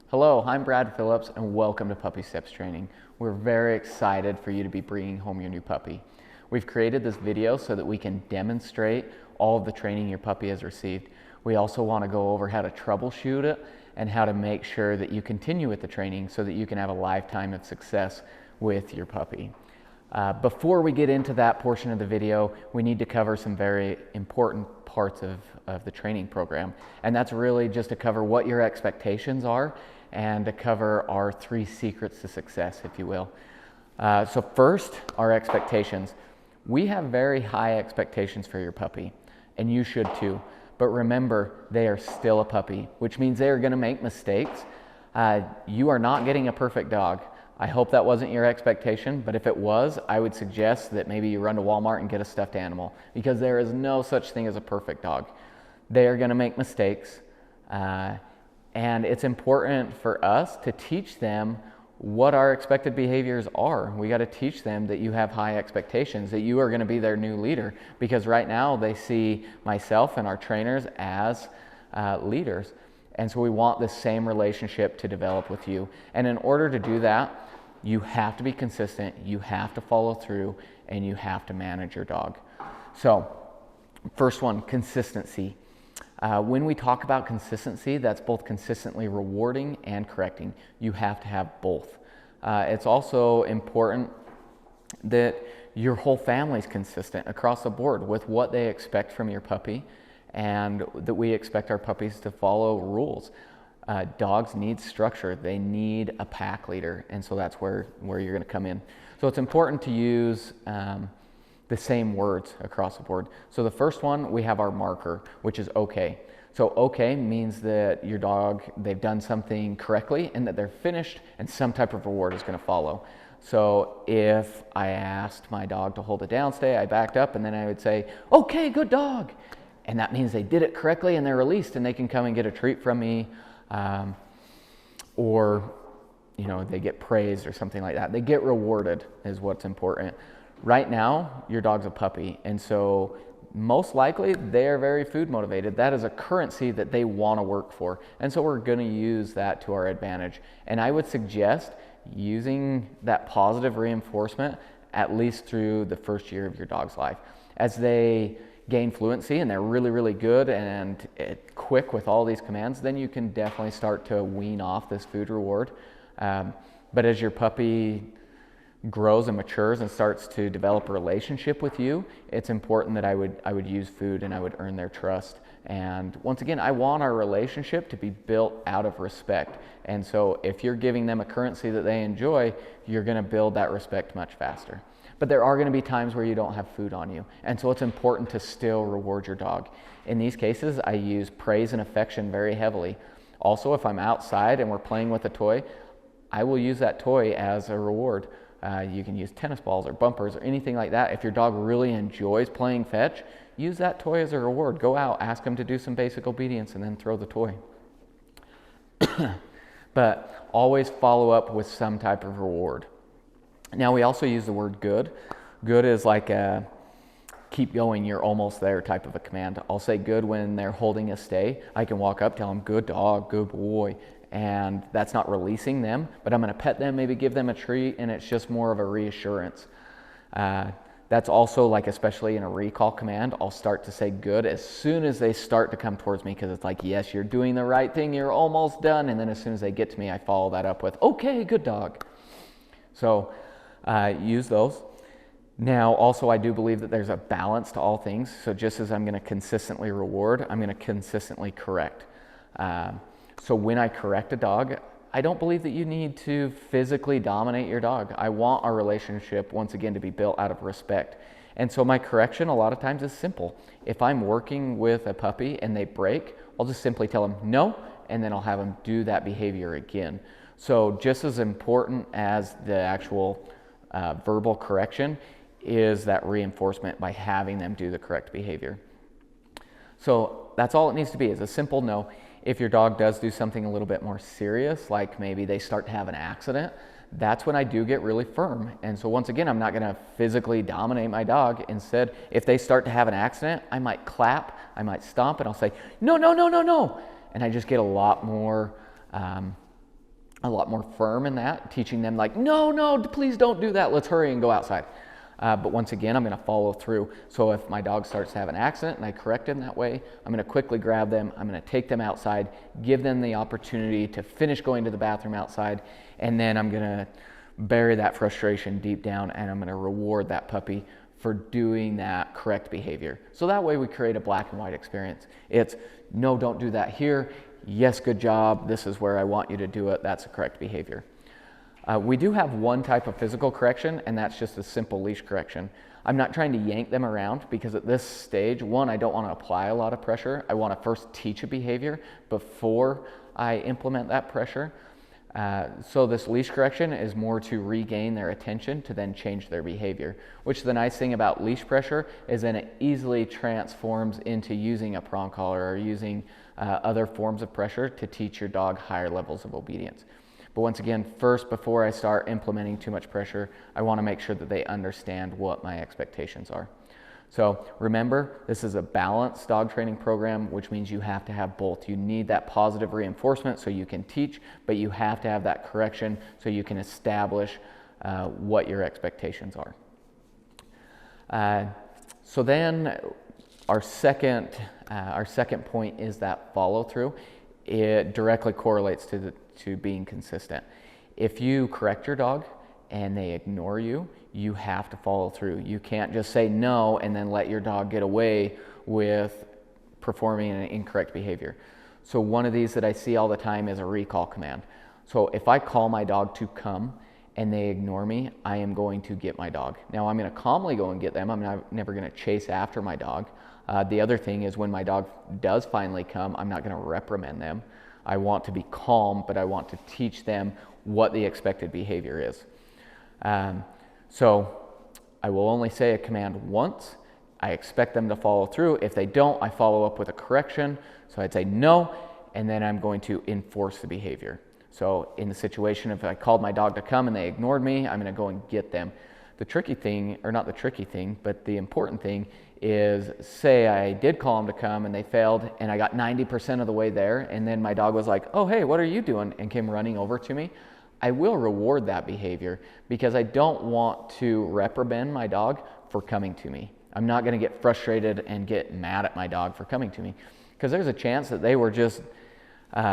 Hello, I'm Brad Phillips and welcome to Puppy Steps Training. We're very excited for you to be bringing home your new puppy. We've created this video so that we can demonstrate all of the training your puppy has received. We also want to go over how to troubleshoot it and how to make sure that you continue with the training so that you can have a lifetime of success with your puppy. Before we get into that portion of the video, we need to cover some very important parts of the training program. And that's really just to cover what your expectations are and to cover our 3 secrets to success, if you will. So first, our expectations. We have very high expectations for your puppy, and you should too. But remember, they are still a puppy, which means they are going to make mistakes. You are not getting a perfect dog. I hope that wasn't your expectation, but if it was, I would suggest that maybe you run to Walmart and get a stuffed animal, because there is no such thing as a perfect dog. They are going to make mistakes, and it's important for us to teach them what our expected behaviors are. We got to teach them that you have high expectations, that you are going to be their new leader, because right now they see myself and our trainers as leaders. And so we want the same relationship to develop with you. And in order to do that, you have to be consistent, you have to follow through, and you have to manage your dog. So, first one, consistency. When we talk about consistency, that's both consistently rewarding and correcting. You have to have both. It's also important that your whole family is consistent across the board with what they expect from your puppy, and that we expect our puppies to follow rules. Dogs need structure. They need a pack leader, and so that's where you're going to come in. So it's important to use the same words across the board. So the first one, we have our marker, which is okay. So okay means that your dog, they've done something correctly and that they're finished, and some type of reward is going to follow. So if I asked my dog to hold a downstay, I backed up, and then I would say, okay, good dog. And that means they did it correctly and they're released and they can come and get a treat from me, or they get praised or something like that. They get rewarded is what's important. Right now, your dog's a puppy, and so most likely they are very food motivated. That is a currency that they want to work for, and so we're going to use that to our advantage. And I would suggest using that positive reinforcement at least through the first year of your dog's life. As they gain fluency and they're really, really good and quick with all these commands, then you can definitely start to wean off this food reward. But as your puppy grows and matures and starts to develop a relationship with you, it's important that I would use food and I would earn their trust. And once again, I want our relationship to be built out of respect. And so if you're giving them a currency that they enjoy, you're going to build that respect much faster. But there are going to be times where you don't have food on you. And so it's important to still reward your dog. In these cases, I use praise and affection very heavily. Also, if I'm outside and we're playing with a toy, I will use that toy as a reward. You can use tennis balls or bumpers or anything like that. If your dog really enjoys playing fetch, use that toy as a reward. Go out, ask him to do some basic obedience, and then throw the toy. But always follow up with some type of reward. Now, we also use the word good. Good is like a keep going, you're almost there type of a command. I'll say good when they're holding a stay. I can walk up, tell them, good dog, good boy. And that's not releasing them, but I'm going to pet them, maybe give them a treat, and it's just more of a reassurance. That's also like, especially in a recall command, I'll start to say good as soon as they start to come towards me, because it's like, yes, you're doing the right thing, you're almost done. And then as soon as they get to me, I follow that up with, okay, good dog. So use those. Now, also, I do believe that there's a balance to all things. So just as I'm going to consistently reward, I'm going to consistently correct. So when I correct a dog, I don't believe that you need to physically dominate your dog. I want our relationship, once again, to be built out of respect. And so my correction a lot of times is simple. If I'm working with a puppy and they break, I'll just simply tell them no, and then I'll have them do that behavior again. So just as important as the actual verbal correction is that reinforcement by having them do the correct behavior. So that's all it needs to be, is a simple no. If your dog does do something a little bit more serious, like maybe they start to have an accident, that's when I do get really firm. And so once again, I'm not going to physically dominate my dog. Instead, if they start to have an accident, I might clap, I might stomp, and I'll say, no, no, no, no, no. And I just get a lot more a lot more firm in that, teaching them like, no, no, please don't do that. Let's hurry and go outside. But once again, I'm going to follow through. So if my dog starts to have an accident and I correct him that way, I'm going to quickly grab them. I'm going to take them outside, give them the opportunity to finish going to the bathroom outside, and then I'm going to bury that frustration deep down, and I'm going to reward that puppy for doing that correct behavior. So that way we create a black and white experience. It's, no, don't do that here. Yes, good job. This is where I want you to do it. That's the correct behavior. We do have one type of physical correction, and that's just a simple leash correction. I'm not trying to yank them around because at this stage, one, I don't want to apply a lot of pressure. I want to first teach a behavior before I implement that pressure. So this leash correction is more to regain their attention to then change their behavior, which the nice thing about leash pressure is then it easily transforms into using a prong collar or using other forms of pressure to teach your dog higher levels of obedience. But once again, first, before I start implementing too much pressure, I want to make sure that they understand what my expectations are. So remember, this is a balanced dog training program, which means you have to have both. You need that positive reinforcement so you can teach, but you have to have that correction so you can establish what your expectations are. So then our second point is that follow through. It directly correlates to being consistent. If you correct your dog and they ignore you, you have to follow through. You can't just say no and then let your dog get away with performing an incorrect behavior. So one of these that I see all the time is a recall command. So if I call my dog to come and they ignore me, I am going to get my dog. Now I'm going to calmly go and get them. I'm never going to chase after my dog. The other thing is when my dog does finally come, I'm not going to reprimand them. I want to be calm, but I want to teach them what the expected behavior is. So I will only say a command once. I expect them to follow through. If they don't, I follow up with a correction. So I'd say no, and then I'm going to enforce the behavior. So in the situation, if I called my dog to come and they ignored me, I'm going to go and get them. The tricky thing, or not the tricky thing, but the important thing is, say I did call them to come and they failed and I got 90% of the way there, and then my dog was like, oh, hey, what are you doing? And came running over to me. I will reward that behavior because I don't want to reprimand my dog for coming to me. I'm not going to get frustrated and get mad at my dog for coming to me because there's a chance that they were just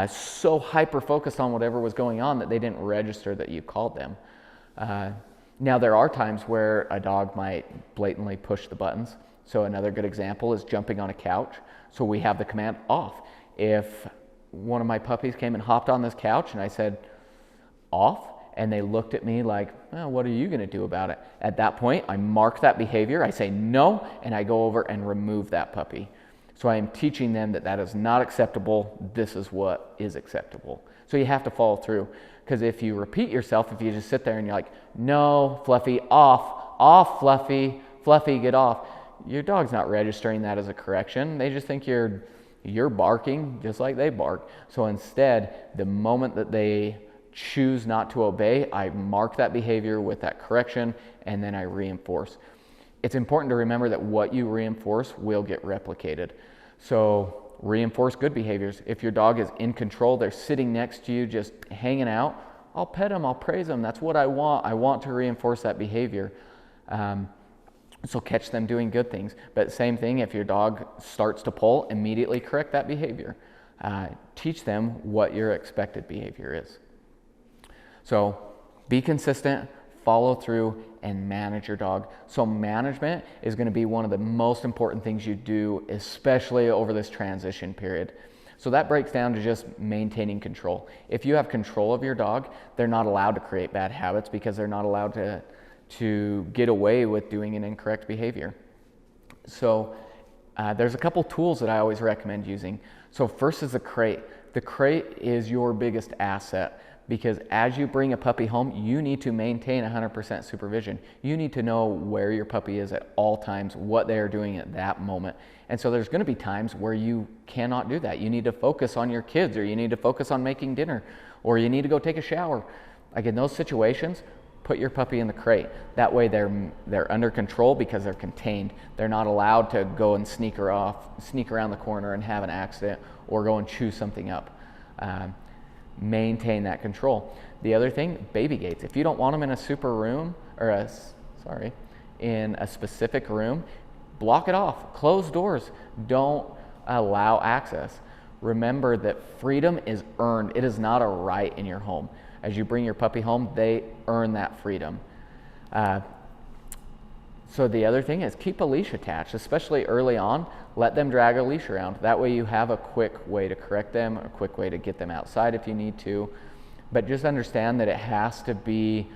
so hyper-focused on whatever was going on that they didn't register that you called them. Now, there are times where a dog might blatantly push the buttons. So another good example is jumping on a couch. So we have the command off. If one of my puppies came and hopped on this couch and I said, off, and they looked at me like, well, what are you going to do about it? At that point, I mark that behavior, I say no, and I go over and remove that puppy. So I am teaching them that that is not acceptable, this is what is acceptable. So you have to follow through, because if you repeat yourself, if you just sit there and you're like, no, Fluffy, off, Fluffy, Fluffy, get off, your dog's not registering that as a correction. They just think you're barking just like they bark. So instead, the moment that they choose not to obey, I mark that behavior with that correction, and then I reinforce. It's important to remember that what you reinforce will get replicated. So reinforce good behaviors. If your dog is in control, they're sitting next to you just hanging out, I'll pet them, I'll praise them. That's what I want. I want to reinforce that behavior. So catch them doing good things. But same thing, if your dog starts to pull, immediately correct that behavior. Teach them what your expected behavior is. So be consistent, follow through, and manage your dog. So management is going to be one of the most important things you do, especially over this transition period. So that breaks down to just maintaining control. If you have control of your dog, they're not allowed to create bad habits because they're not allowed to get away with doing an incorrect behavior. So there's a couple tools that I always recommend using. So first is the crate. The crate is your biggest asset, because as you bring a puppy home, you need to maintain 100% supervision. You need to know where your puppy is at all times, what they are doing at that moment. And so there's going to be times where you cannot do that. You need to focus on your kids, or you need to focus on making dinner, or you need to go take a shower. Like in those situations, put your puppy in the crate. That way they're under control because they're contained. They're not allowed to go and sneak around the corner and have an accident or go and chew something up. Maintain that control. The other thing, baby gates. If you don't want them in a super room, or in a specific room, block it off. Close doors. Don't allow access. Remember that freedom is earned. It is not a right in your home. As you bring your puppy home, they earn that freedom. So the other thing is keep a leash attached, especially early on. Let them drag a leash around. That way you have a quick way to correct them, a quick way to get them outside if you need to. But just understand that it has to be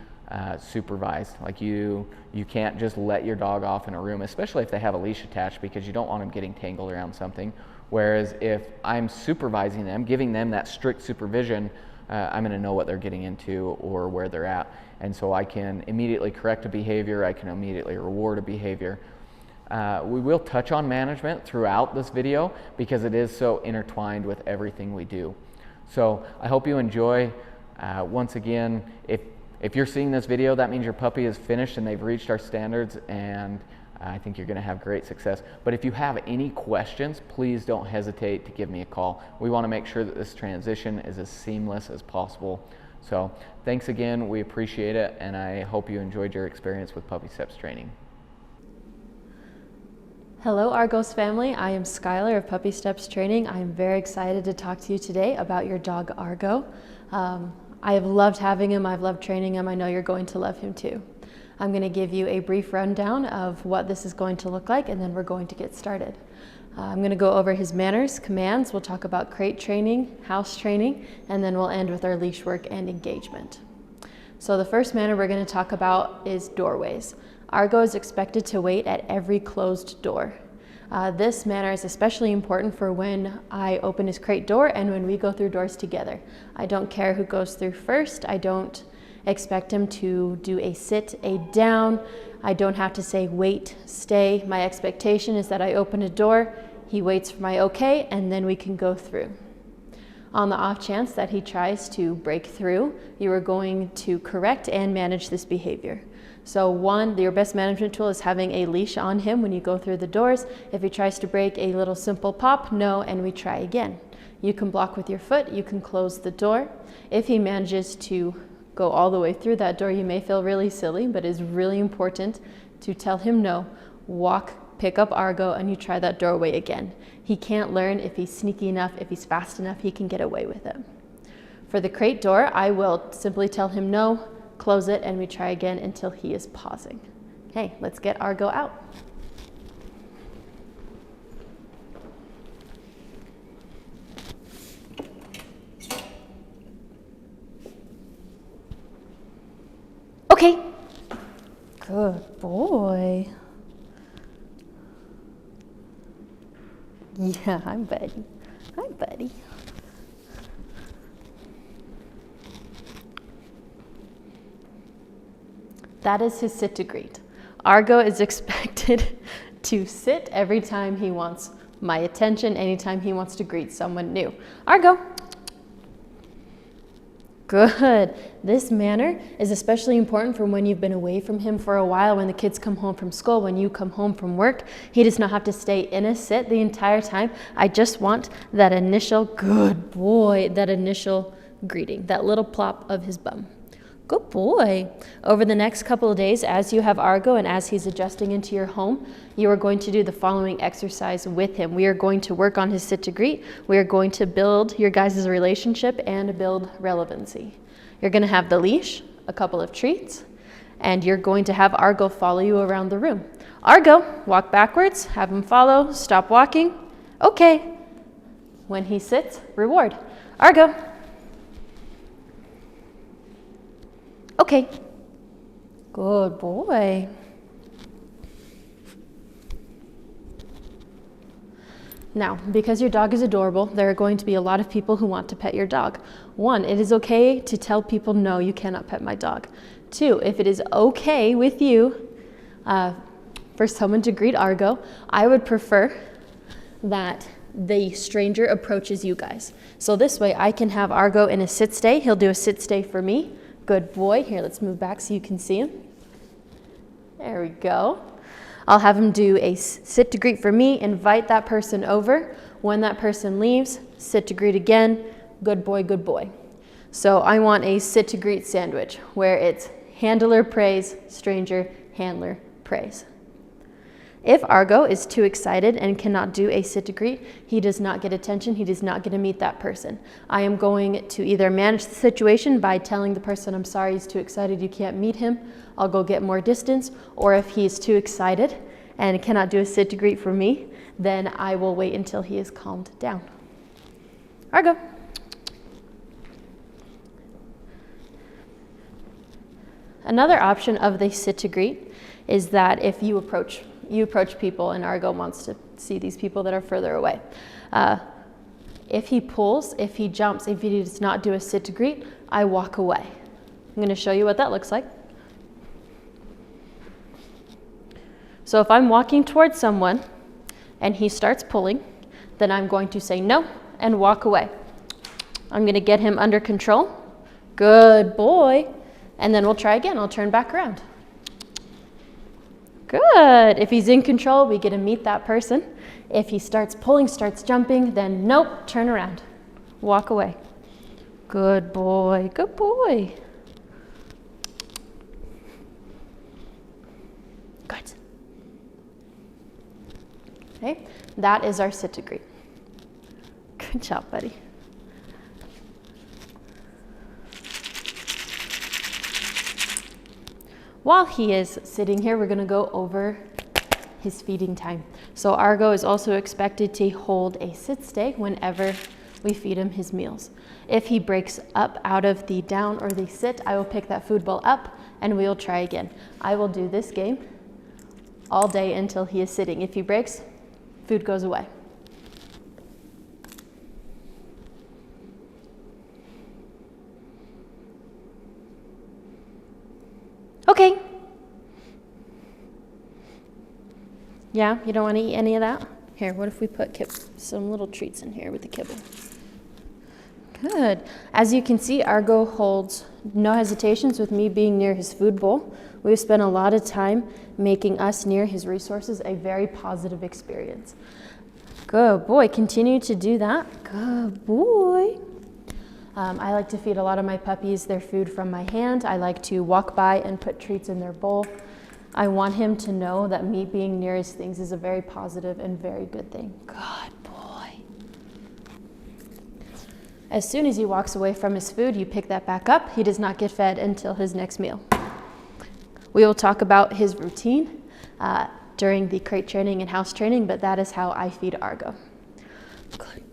supervised. Like you can't just let your dog off in a room, especially if they have a leash attached, because you don't want them getting tangled around something. Whereas if I'm supervising them, giving them that strict supervision, I'm going to know what they're getting into or where they're at. And so I can immediately correct a behavior, I can immediately reward a behavior. We will touch on management throughout this video because it is so intertwined with everything we do. So I hope you enjoy. Once again, if you're seeing this video, that means your puppy is finished and they've reached our standards, and I think you're going to have great success. But if you have any questions, please don't hesitate to give me a call. We want to make sure that this transition is as seamless as possible. So thanks again, we appreciate it, and I hope you enjoyed your experience with Puppy Steps training. Hello Argos family, I am Skylar of Puppy Steps Training. I am very excited to talk to you today about your dog Argo. I have loved having him, I've loved training him, I know you're going to love him too. I'm going to give you a brief rundown of what this is going to look like, and then we're going to get started. I'm going to go over his manners, commands, we'll talk about crate training, house training, and then we'll end with our leash work and engagement. So the first manner we're going to talk about is doorways. Argo is expected to wait at every closed door. This manner is especially important for when I open his crate door and when we go through doors together. I don't care who goes through first. I don't expect him to do a sit, a down. I don't have to say wait, stay. My expectation is that I open a door, he waits for my okay, and then we can go through. On the off chance that he tries to break through, you are going to correct and manage this behavior. So your best management tool is having a leash on him when you go through the doors. If he tries to break, a little simple pop, no, and we try again. You can block with your foot, you can close the door. If he manages to go all the way through that door, you may feel really silly, but it's really important to tell him no, walk, pick up Argo, and you try that doorway again. He can't learn if he's sneaky enough, if he's fast enough, he can get away with it. For the crate door, I will simply tell him no, close it, and we try again until he is pausing. Okay, let's get Argo out. Okay, good boy. Yeah, hi buddy, hi buddy. That is his sit to greet. Argo is expected to sit every time he wants my attention, anytime he wants to greet someone new. Argo. Good. This manner is especially important for when you've been away from him for a while, when the kids come home from school, when you come home from work. He does not have to stay in a sit the entire time. I just want that initial, good boy, that initial greeting, that little plop of his bum. Good boy. Over the next couple of days, as you have Argo and as he's adjusting into your home, you are going to do the following exercise with him. We are going to work on his sit to greet. We are going to build your guys' relationship and build relevancy. You're going to have the leash, a couple of treats, and you're going to have Argo follow you around the room. Argo, walk backwards, have him follow, stop walking. Okay. When he sits, reward. Argo. Okay. Good boy. Now, because your dog is adorable, there are going to be a lot of people who want to pet your dog. 1, it is okay to tell people, no, you cannot pet my dog. 2, if it is okay with you for someone to greet Argo, I would prefer that the stranger approaches you guys. So this way I can have Argo in a sit stay. He'll do a sit stay for me. Good boy. Here, let's move back so you can see him. There we go. I'll have him do a sit to greet for me, invite that person over. When that person leaves, sit to greet again. Good boy, good boy. So I want a sit to greet sandwich where it's handler praise, stranger, handler praise. If Argo is too excited and cannot do a sit to greet, he does not get attention, he does not get to meet that person. I am going to either manage the situation by telling the person, I'm sorry, he's too excited, you can't meet him, I'll go get more distance, or if he's too excited and cannot do a sit to greet for me, then I will wait until he is calmed down. Argo. Another option of the sit to greet is that if you approach people and Argo wants to see these people that are further away. If he pulls, if he jumps, if he does not do a sit to greet, I walk away. I'm going to show you what that looks like. So if I'm walking towards someone and he starts pulling, then I'm going to say no and walk away. I'm going to get him under control. Good boy. And then we'll try again. I'll turn back around. Good. If he's in control, we get to meet that person. If he starts pulling, starts jumping, then nope, turn around. Walk away. Good boy. Good boy. Good. Okay, that is our sit to greet. Good job, buddy. While he is sitting here, we're going to go over his feeding time. So Argo is also expected to hold a sit stay whenever we feed him his meals. If he breaks up out of the down or the sit, I will pick that food bowl up and we will try again. I will do this game all day until he is sitting. If he breaks, food goes away. Okay. Yeah, you don't want to eat any of that? Here, what if we put some little treats in here with the kibble? Good. As you can see, Argo holds no hesitations with me being near his food bowl. We've spent a lot of time making us near his resources a very positive experience. Good boy. Continue to do that. Good boy. I like to feed a lot of my puppies their food from my hand. I like to walk by and put treats in their bowl. I want him to know that me being near his things is a very positive and very good thing. Good boy. As soon as he walks away from his food, you pick that back up. He does not get fed until his next meal. We will talk about his routine during the crate training and house training, but that is how I feed Argo. Good.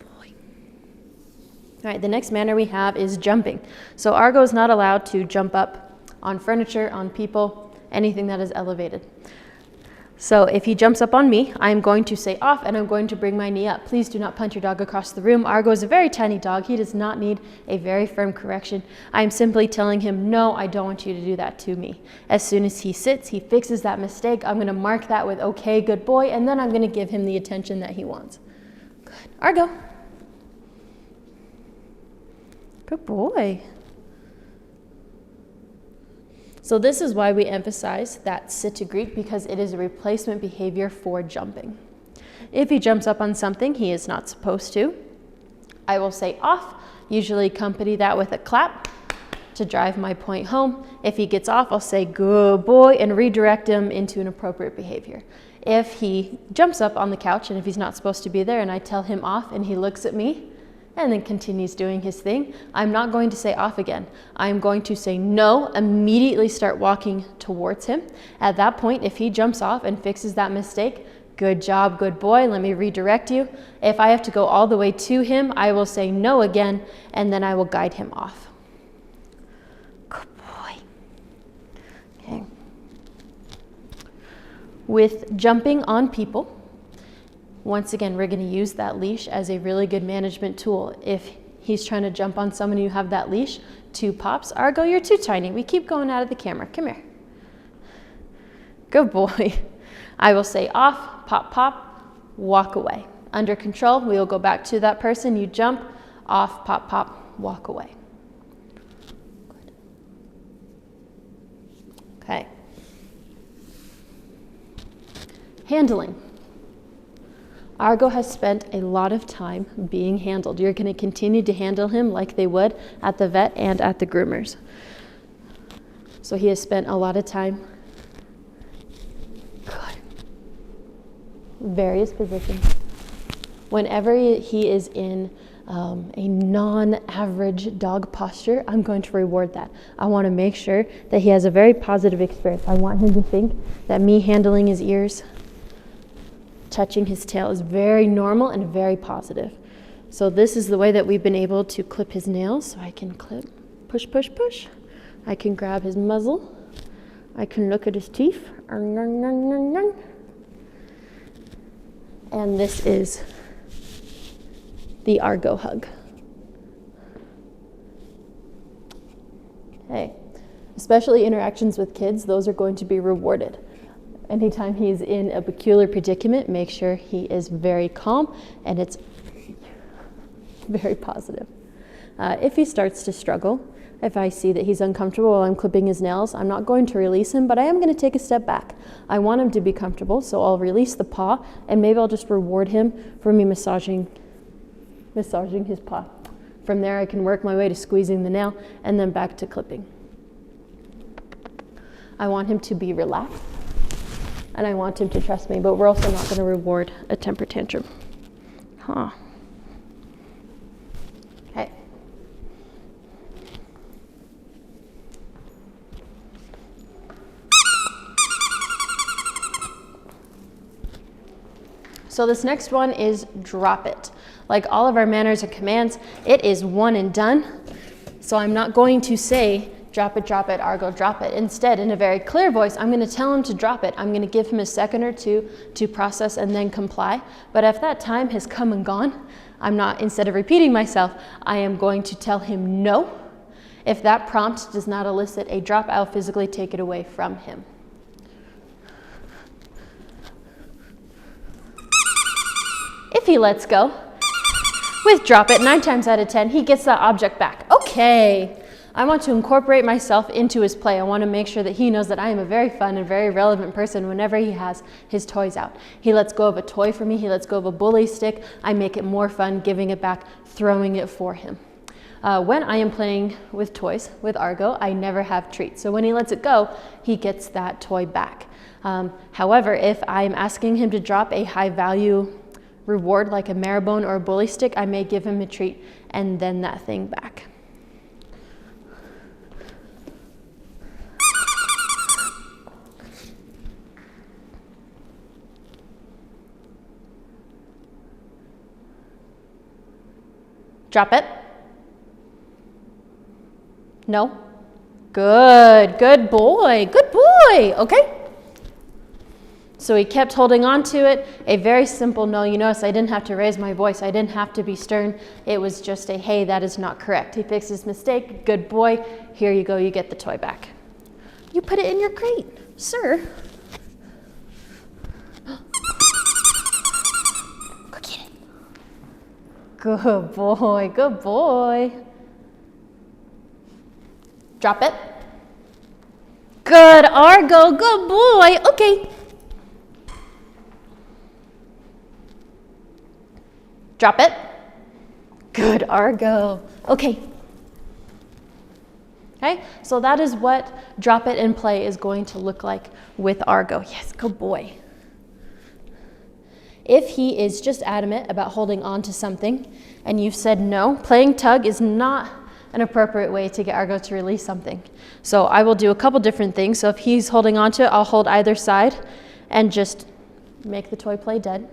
All right, the next manner we have is jumping. So Argo is not allowed to jump up on furniture, on people, anything that is elevated. So if he jumps up on me, I'm going to say off and I'm going to bring my knee up. Please do not punch your dog across the room. Argo is a very tiny dog. He does not need a very firm correction. I'm simply telling him, no, I don't want you to do that to me. As soon as he sits, he fixes that mistake. I'm going to mark that with, okay, good boy, and then I'm going to give him the attention that he wants. Good. Argo. Good boy. So this is why we emphasize that sit to greet, because it is a replacement behavior for jumping. If he jumps up on something he is not supposed to, I will say off, usually accompany that with a clap to drive my point home. If he gets off, I'll say good boy and redirect him into an appropriate behavior. If he jumps up on the couch and if he's not supposed to be there and I tell him off and he looks at me, and then continues doing his thing, I'm not going to say off again. I'm going to say no, immediately start walking towards him. At that point, if he jumps off and fixes that mistake, good job, good boy, let me redirect you. If I have to go all the way to him, I will say no again, and then I will guide him off. Good boy. Okay. With jumping on people, once again, we're going to use that leash as a really good management tool. If he's trying to jump on someone, you have that leash, 2 pops. Argo, you're too tiny. We keep going out of the camera. Come here. Good boy. I will say off, pop, pop, walk away. Under control, we will go back to that person. You jump, off, pop, pop, walk away. Good. Okay. Handling. Argo has spent a lot of time being handled. You're going to continue to handle him like they would at the vet and at the groomers. So he has spent a lot of time. Good. Various positions. Whenever he is in a non-average dog posture, I'm going to reward that. I want to make sure that he has a very positive experience. I want him to think that me handling his ears, touching his tail is very normal and very positive. So this is the way that we've been able to clip his nails. So I can clip, push, push, push. I can grab his muzzle. I can look at his teeth. And this is the Argo hug. Okay, especially interactions with kids, those are going to be rewarded. Anytime he's in a peculiar predicament, make sure he is very calm and it's very positive. If he starts to struggle, if I see that he's uncomfortable while I'm clipping his nails, I'm not going to release him, but I am going to take a step back. I want him to be comfortable, so I'll release the paw, and maybe I'll just reward him for me massaging his paw. From there, I can work my way to squeezing the nail, and then back to clipping. I want him to be relaxed, and I want him to trust me, but we're also not going to reward a temper tantrum. Okay. So this next one is drop it. Like all of our manners and commands, it is one and done. So I'm not going to say, drop it, Argo, drop it. Instead, in a very clear voice, I'm going to tell him to drop it. I'm going to give him a second or two to process and then comply. But if that time has come and gone, I'm not, instead of repeating myself, I am going to tell him no. If that prompt does not elicit a drop, I'll physically take it away from him. If he lets go, with drop it, 9 times out of 10, he gets that object back. Okay, I want to incorporate myself into his play. I want to make sure that he knows that I am a very fun and very relevant person whenever he has his toys out. He lets go of a toy for me, he lets go of a bully stick, I make it more fun, giving it back, throwing it for him. When I am playing with toys, with Argo, I never have treats. So when he lets it go, he gets that toy back. However, if I'm asking him to drop a high value reward like a marrowbone or a bully stick, I may give him a treat and then that thing back. Drop it. No. Good boy, good boy, okay. So he kept holding on to it. A very simple no. You notice I didn't have to raise my voice. I didn't have to be stern. It was just a, hey, that is not correct. He fixed his mistake. Good boy. Here you go. You get the toy back. You put it in your crate, sir. Go get it. Good boy. Good boy. Drop it. Good, Argo. Good boy. Okay. Drop it. Good, Argo. Okay. Okay, so that is what drop it and play is going to look like with Argo. Yes, good boy. If he is just adamant about holding on to something and you've said no, playing tug is not an appropriate way to get Argo to release something. So I will do a couple different things. So if he's holding on to it, I'll hold either side and just make the toy play dead.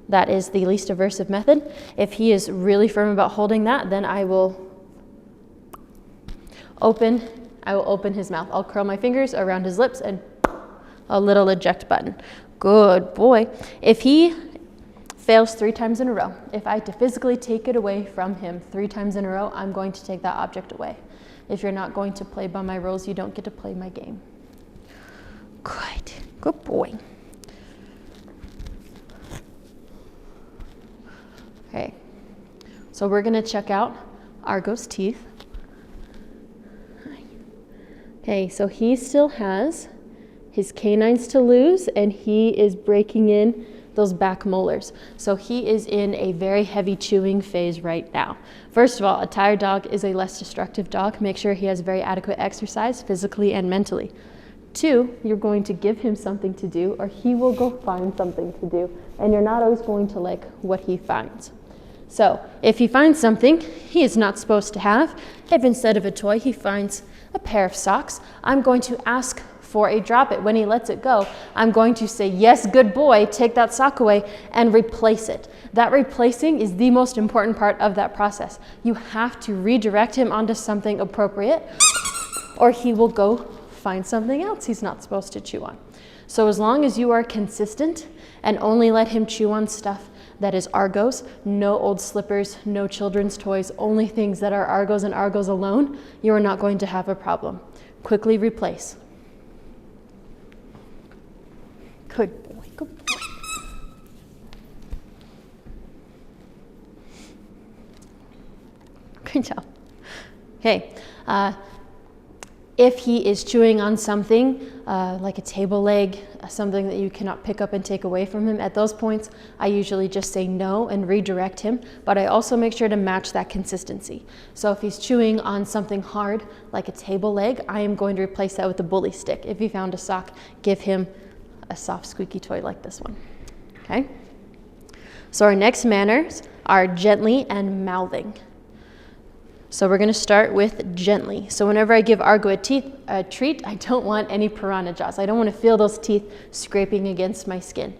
That is the least aversive method. If he is really firm about holding that, then I will open his mouth. I'll curl my fingers around his lips and a little eject button. Good boy. If he fails 3 times in a row, if I had to physically take it away from him 3 times in a row, I'm going to take that object away. If you're not going to play by my rules, you don't get to play my game. Good boy. Okay, so we're gonna check out Argo's teeth. Okay, so he still has his canines to lose and he is breaking in those back molars. So he is in a very heavy chewing phase right now. First of all, a tired dog is a less destructive dog. Make sure he has very adequate exercise physically and mentally. 2, you're going to give him something to do, or he will go find something to do, and you're not always going to like what he finds. So if he finds something he is not supposed to have, if instead of a toy he finds a pair of socks, I'm going to ask for a drop it. When he lets it go, I'm going to say, yes, good boy, take that sock away and replace it. That replacing is the most important part of that process. You have to redirect him onto something appropriate, or he will go find something else he's not supposed to chew on. So as long as you are consistent and only let him chew on stuff that is Argos, no old slippers, no children's toys, only things that are Argos and Argos alone, you are not going to have a problem. Quickly replace. Good boy, good boy. Good job. Okay. If he is chewing on something like a table leg, something that you cannot pick up and take away from him, at those points, I usually just say no and redirect him, but I also make sure to match that consistency. So if he's chewing on something hard, like a table leg, I am going to replace that with a bully stick. If he found a sock, give him a soft, squeaky toy like this one, okay? So our next manners are gently and mouthing. So we're gonna start with gently. So whenever I give Argo a treat, I don't want any piranha jaws. I don't wanna feel those teeth scraping against my skin.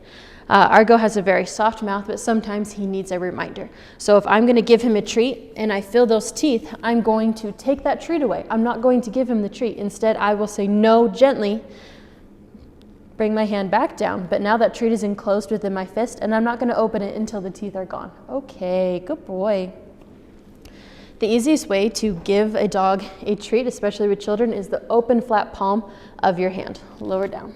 Argo has a very soft mouth, but sometimes he needs a reminder. So if I'm gonna give him a treat and I feel those teeth, I'm going to take that treat away. I'm not going to give him the treat. Instead, I will say no gently, bring my hand back down, but now that treat is enclosed within my fist and I'm not gonna open it until the teeth are gone. Okay, good boy. The easiest way to give a dog a treat, especially with children, is the open flat palm of your hand. Lower down.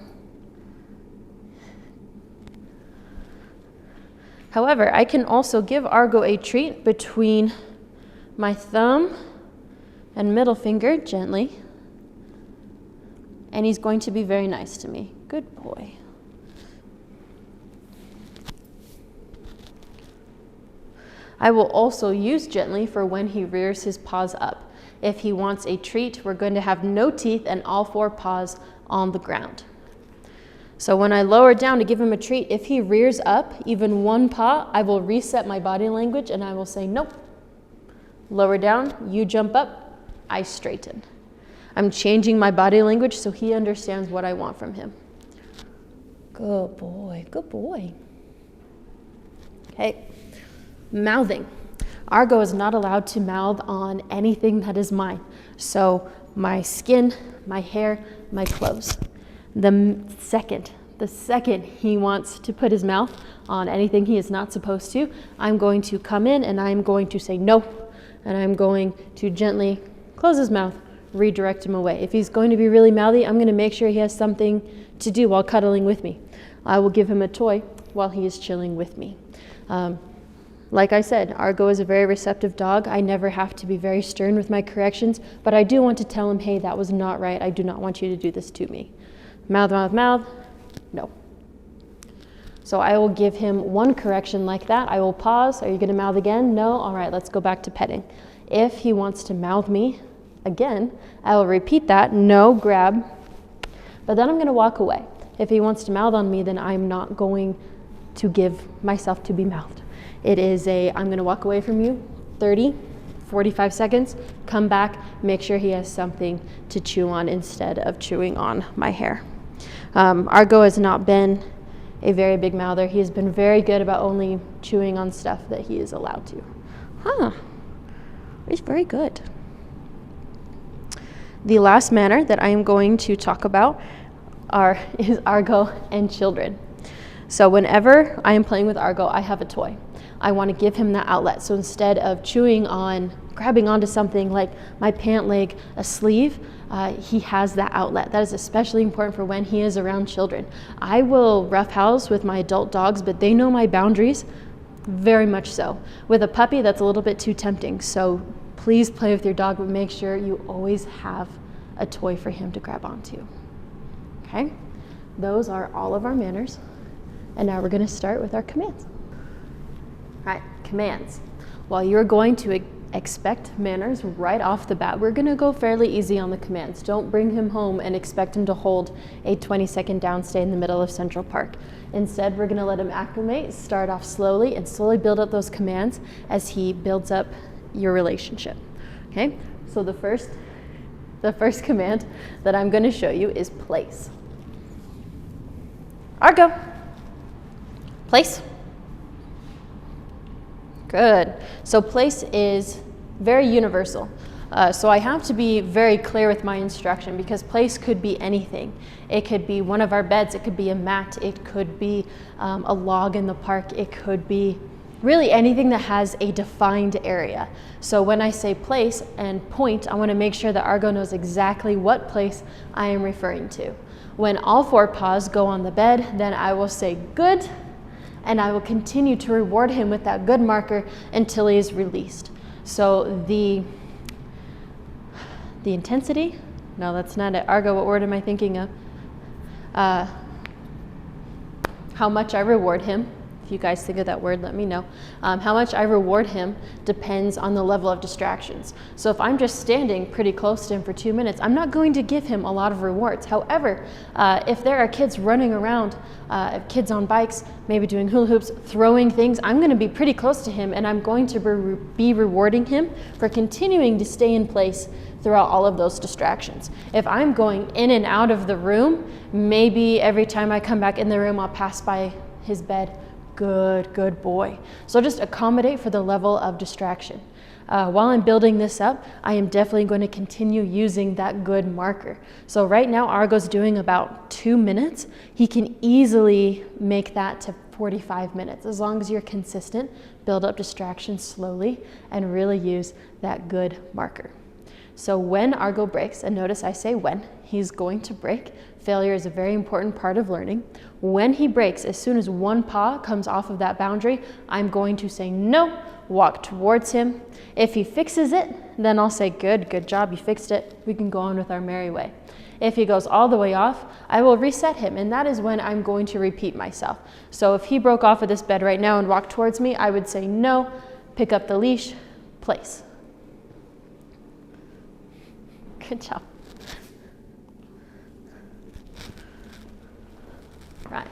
However, I can also give Argo a treat between my thumb and middle finger gently, and he's going to be very nice to me. Good boy. I will also use gently for when he rears his paws up. If he wants a treat, we're going to have no teeth and all 4 paws on the ground. So when I lower down to give him a treat, if he rears up even 1 paw, I will reset my body language and I will say, nope. Lower down, you jump up, I straighten. I'm changing my body language so he understands what I want from him. Good boy, good boy. Okay. Mouthing. Argo is not allowed to mouth on anything that is mine. So my skin, my hair, my clothes. The second he wants to put his mouth on anything he is not supposed to, I'm going to come in and I'm going to say no. And I'm going to gently close his mouth, redirect him away. If he's going to be really mouthy, I'm going to make sure he has something to do while cuddling with me. I will give him a toy while he is chilling with me. Like I said, Argo is a very receptive dog. I never have to be very stern with my corrections, but I do want to tell him, hey, that was not right. I do not want you to do this to me. Mouth, mouth, mouth, no. So I will give him 1 correction like that. I will pause. Are you going to mouth again? No? All right, let's go back to petting. If he wants to mouth me again, I will repeat that. No, grab. But then I'm going to walk away. If he wants to mouth on me, then I'm not going to give myself to be mouthed. It is I'm going to walk away from you 30, 45 seconds, come back, make sure he has something to chew on instead of chewing on my hair. Argo has not been a very big mouther. He has been very good about only chewing on stuff that he is allowed to. He's very good. The last manner that I am going to talk about is Argo and children. So whenever I am playing with Argo, I have a toy. I want to give him that outlet. So instead of grabbing onto something like my pant leg, a sleeve, he has that outlet. That is especially important for when he is around children. I will roughhouse with my adult dogs, but they know my boundaries, very much so. With a puppy, that's a little bit too tempting. So please play with your dog, but make sure you always have a toy for him to grab onto. Okay? Those are all of our manners. And now we're going to start with our commands. All right, commands. Well, you're going to expect manners right off the bat. We're going to go fairly easy on the commands. Don't bring him home and expect him to hold a 20-second downstay in the middle of Central Park. Instead, we're going to let him acclimate, start off slowly, and slowly build up those commands as he builds up your relationship. Okay, so the first command that I'm going to show you is place. Argo, place. Good. So place is very universal. So I have to be very clear with my instruction because place could be anything. It could be one of our beds, it could be a mat, it could be a log in the park, it could be really anything that has a defined area. So when I say place and point, I want to make sure that Argo knows exactly what place I am referring to. When all 4 paws go on the bed, then I will say good, and I will continue to reward him with that good marker until he is released. So the intensity, no, that's not it. Argo, what word am I thinking of? How much I reward him. If you guys think of that word, let me know. How much I reward him depends on the level of distractions. So if I'm just standing pretty close to him for 2 minutes, I'm not going to give him a lot of rewards. However, if there are kids running around, kids on bikes, maybe doing hula hoops, throwing things, I'm going to be pretty close to him and I'm going to be rewarding him for continuing to stay in place throughout all of those distractions. If I'm going in and out of the room, maybe every time I come back in the room, I'll pass by his bed. Good boy. So just accommodate for the level of distraction. While I'm building this up, I am definitely going to continue using that good marker. So right now, Argo's doing about 2 minutes. He can easily make that to 45 minutes. As long as you're consistent, build up distractions slowly, and really use that good marker. So when Argo breaks, and notice I say when, he's going to break. Failure is a very important part of learning. When he breaks, as soon as 1 paw comes off of that boundary, I'm going to say no, walk towards him. If he fixes it, then I'll say good job, you fixed it. We can go on with our merry way. If he goes all the way off, I will reset him, and that is when I'm going to repeat myself. So if he broke off of this bed right now and walked towards me, I would say no, pick up the leash, place. Good job. Right.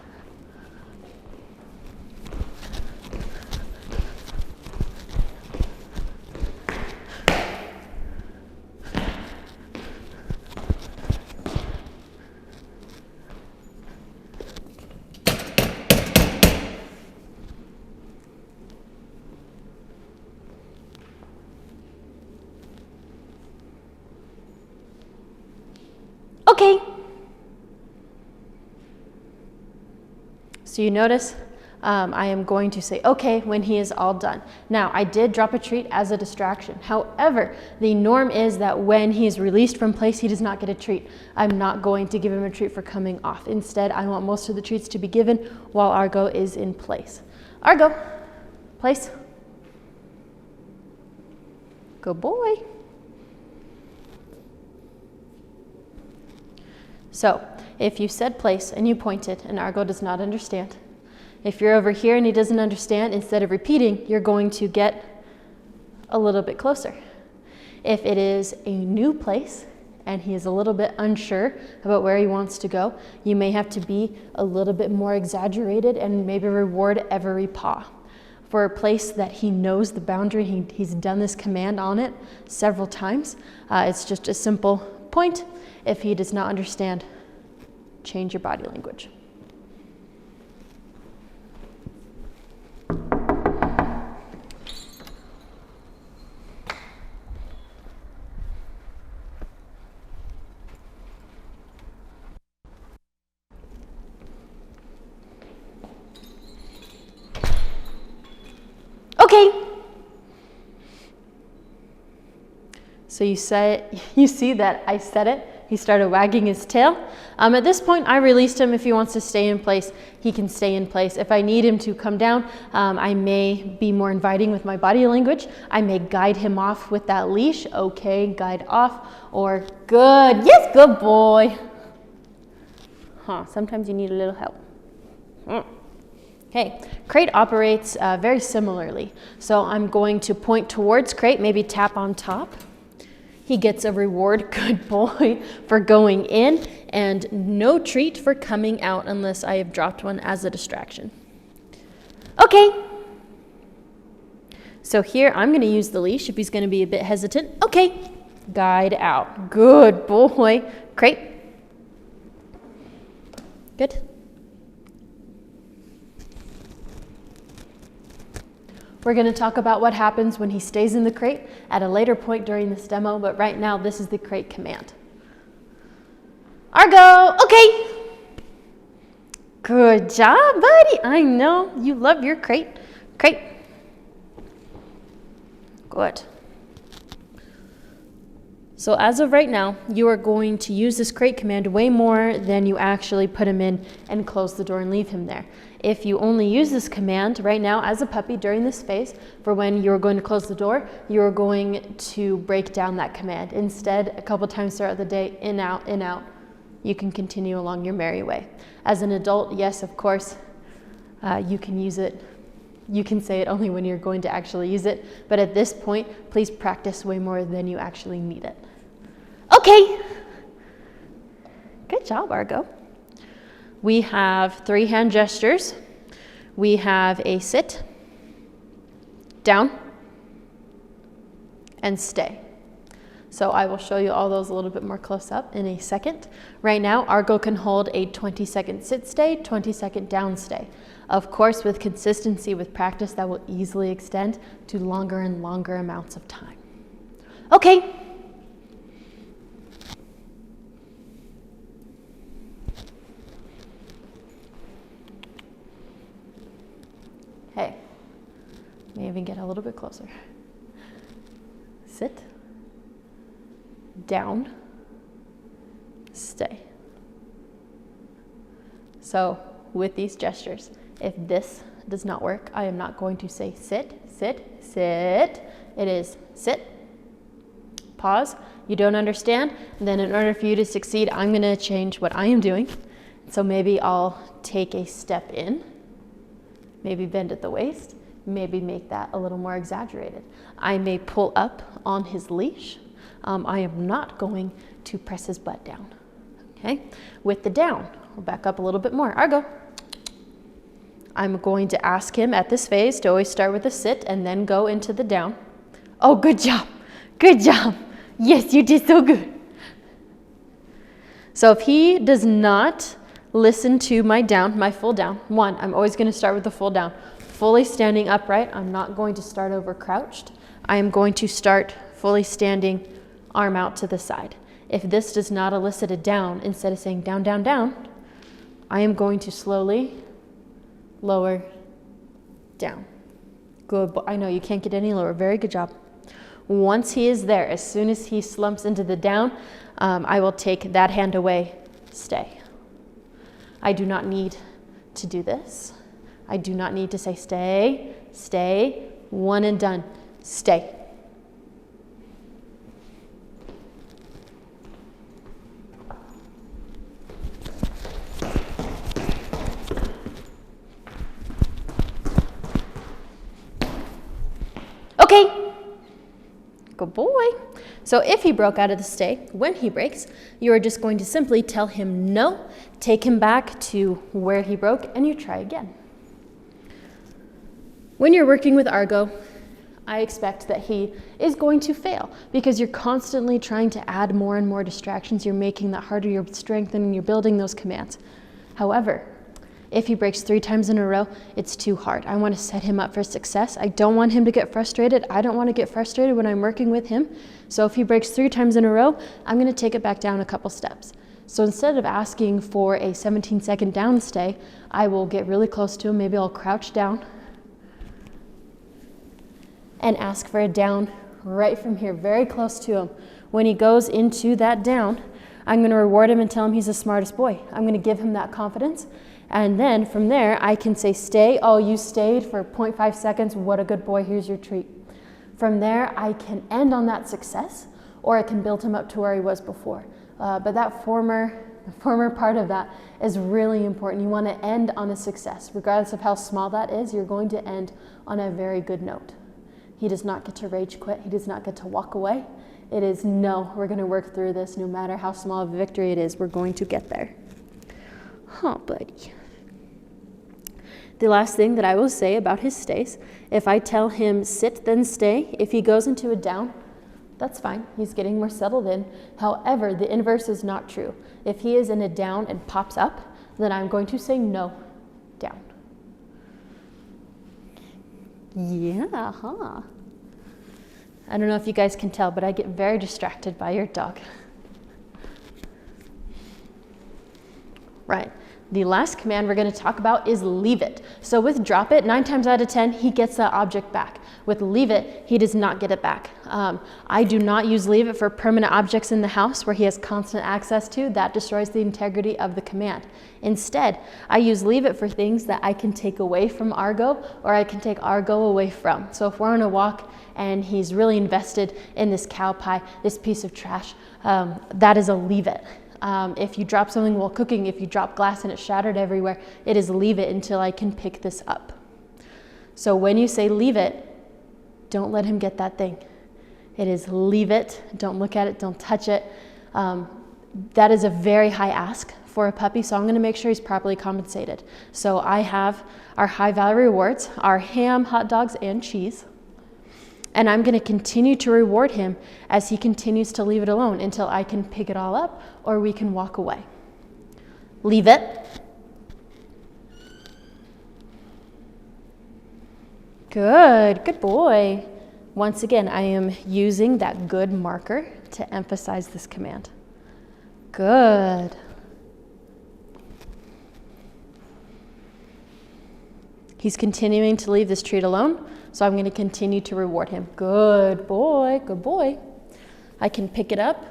Okay. So you notice I am going to say okay when he is all done. Now, I did drop a treat as a distraction. However, the norm is that when he is released from place, he does not get a treat. I'm not going to give him a treat for coming off. Instead, I want most of the treats to be given while Argo is in place. Argo, place. Good boy. So, if you said place and you pointed and Argo does not understand, if you're over here and he doesn't understand, instead of repeating, you're going to get a little bit closer. If it is a new place and he is a little bit unsure about where he wants to go, you may have to be a little bit more exaggerated and maybe reward every paw. For a place that he knows the boundary, he's done this command on it several times, it's just a simple point. If he does not understand, change your body language. Okay. So you see that I said it. He started wagging his tail. At this point, I released him. If he wants to stay in place, he can stay in place. If I need him to come down, I may be more inviting with my body language. I may guide him off with that leash. Okay, guide off, or good. Yes, good boy. Sometimes you need a little help. Okay, crate operates very similarly. So I'm going to point towards crate, maybe tap on top. He gets a reward, good boy, for going in, and no treat for coming out unless I have dropped one as a distraction. Okay. So here I'm going to use the leash if he's going to be a bit hesitant. Okay. Guide out. Good boy. Crate. Good. We're going to talk about what happens when he stays in the crate at a later point during this demo, but right now this is the crate command. Argo, okay. Good job, buddy. I know you love your crate. Crate. Good. So as of right now, you are going to use this crate command way more than you actually put him in and close the door and leave him there. If you only use this command right now as a puppy during this phase, for when you're going to close the door, you're going to break down that command. Instead, a couple times throughout the day, in, out, you can continue along your merry way. As an adult, yes, of course, you can use it. You can say it only when you're going to actually use it, but at this point, please practice way more than you actually need it. Okay. Good job, Argo. We have 3 hand gestures. We have a sit, down, and stay. So I will show you all those a little bit more close up in a second. Right now, Argo can hold a 20-second sit stay, 20-second down stay. Of course, with consistency, with practice, that will easily extend to longer and longer amounts of time. Okay. Hey, may even get a little bit closer. Sit, down, stay. So with these gestures, if this does not work, I am not going to say sit, sit, sit. It is sit, pause, you don't understand, and then in order for you to succeed, I'm gonna change what I am doing. So maybe I'll take a step in, maybe bend at the waist, maybe make that a little more exaggerated. I may pull up on his leash. I am not going to press his butt down, okay? With the down, we'll back up a little bit more. Argo. I'm going to ask him at this phase to always start with a sit and then go into the down. Oh, good job. Good job. Yes, you did so good. So if he does not listen to my down, my full down, one, I'm always going to start with the full down. Fully standing upright, I'm not going to start over crouched. I am going to start fully standing, arm out to the side. If this does not elicit a down, instead of saying down, down, down, I am going to slowly lower, down. Good, I know you can't get any lower, very good job. Once he is there, as soon as he slumps into the down, I will take that hand away, stay. I do not need to do this. I do not need to say stay, stay, one and done, stay. Okay, good boy. So if he broke out of the stay, when he breaks, you are just going to simply tell him no, take him back to where he broke, and you try again. When you're working with Argo, I expect that he is going to fail because you're constantly trying to add more and more distractions. You're making that harder, you're strengthening, you're building those commands. However, if he breaks 3 times in a row, it's too hard. I want to set him up for success. I don't want him to get frustrated. I don't want to get frustrated when I'm working with him. So if he breaks 3 times in a row, I'm going to take it back down a couple steps. So instead of asking for a 17-second down stay, I will get really close to him. Maybe I'll crouch down and ask for a down right from here, very close to him. When he goes into that down, I'm going to reward him and tell him he's the smartest boy. I'm going to give him that confidence. And then from there, I can say, stay. Oh, you stayed for 0.5 seconds. What a good boy. Here's your treat. From there, I can end on that success, or I can build him up to where he was before. But that former The former part of that is really important. You want to end on a success. Regardless of how small that is, you're going to end on a very good note. He does not get to rage quit. He does not get to walk away. It is, no, we're going to work through this. No matter how small of a victory it is, we're going to get there. Oh, buddy. The last thing that I will say about his stays, if I tell him sit, then stay, if he goes into a down, that's fine. He's getting more settled in. However, the inverse is not true. If he is in a down and pops up, then I'm going to say no, down. Yeah, huh? I don't know if you guys can tell, but I get very distracted by your dog. Right. The last command we're going to talk about is leave it. So with drop it, 9 times out of 10, he gets that object back. With leave it, he does not get it back. I do not use leave it for permanent objects in the house where he has constant access to. That destroys the integrity of the command. Instead, I use leave it for things that I can take away from Argo or I can take Argo away from. So if we're on a walk and he's really invested in this cow pie, this piece of trash, that is a leave it. If you drop something while cooking, if you drop glass and it's shattered everywhere, it is leave it until I can pick this up. So when you say leave it, don't let him get that thing. It is leave it, don't look at it, don't touch it. That is a very high ask for a puppy, so I'm going to make sure he's properly compensated. So I have our high value rewards, our ham, hot dogs, and cheese. And I'm going to continue to reward him as he continues to leave it alone until I can pick it all up or we can walk away. Leave it. Good boy. Once again, I am using that good marker to emphasize this command. Good. He's continuing to leave this treat alone. So I'm going to continue to reward him. Good boy, good boy. I can pick it up.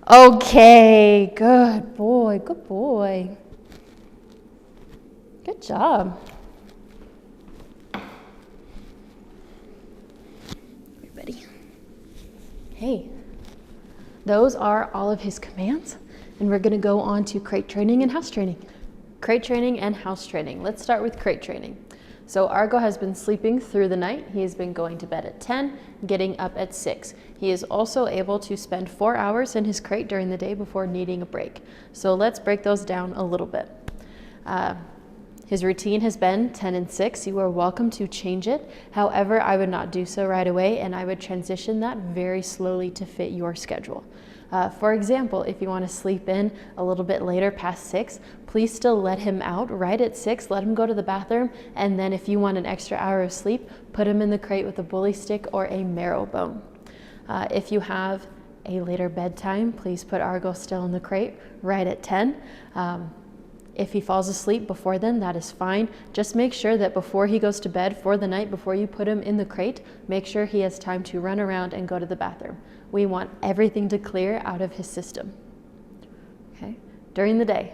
Okay, good boy, good boy. Good job. Everybody. Hey, those are all of his commands. And we're going to go on to crate training and house training. Crate training and house training. Let's start with crate training. So Argo has been sleeping through the night. He has been going to bed at 10, getting up at 6. He is also able to spend 4 hours in his crate during the day before needing a break. So let's break those down a little bit. His routine has been 10 and 6. You are welcome to change it. However, I would not do so right away, and I would transition that very slowly to fit your schedule. For example, if you want to sleep in a little bit later past 6, please still let him out right at 6, let him go to the bathroom, and then if you want an extra hour of sleep, put him in the crate with a bully stick or a marrow bone. If you have a later bedtime, please put Argo still in the crate right at 10. If he falls asleep before then, that is fine. Just make sure that before he goes to bed for the night, before you put him in the crate, make sure he has time to run around and go to the bathroom. We want everything to clear out of his system. Okay? During the day,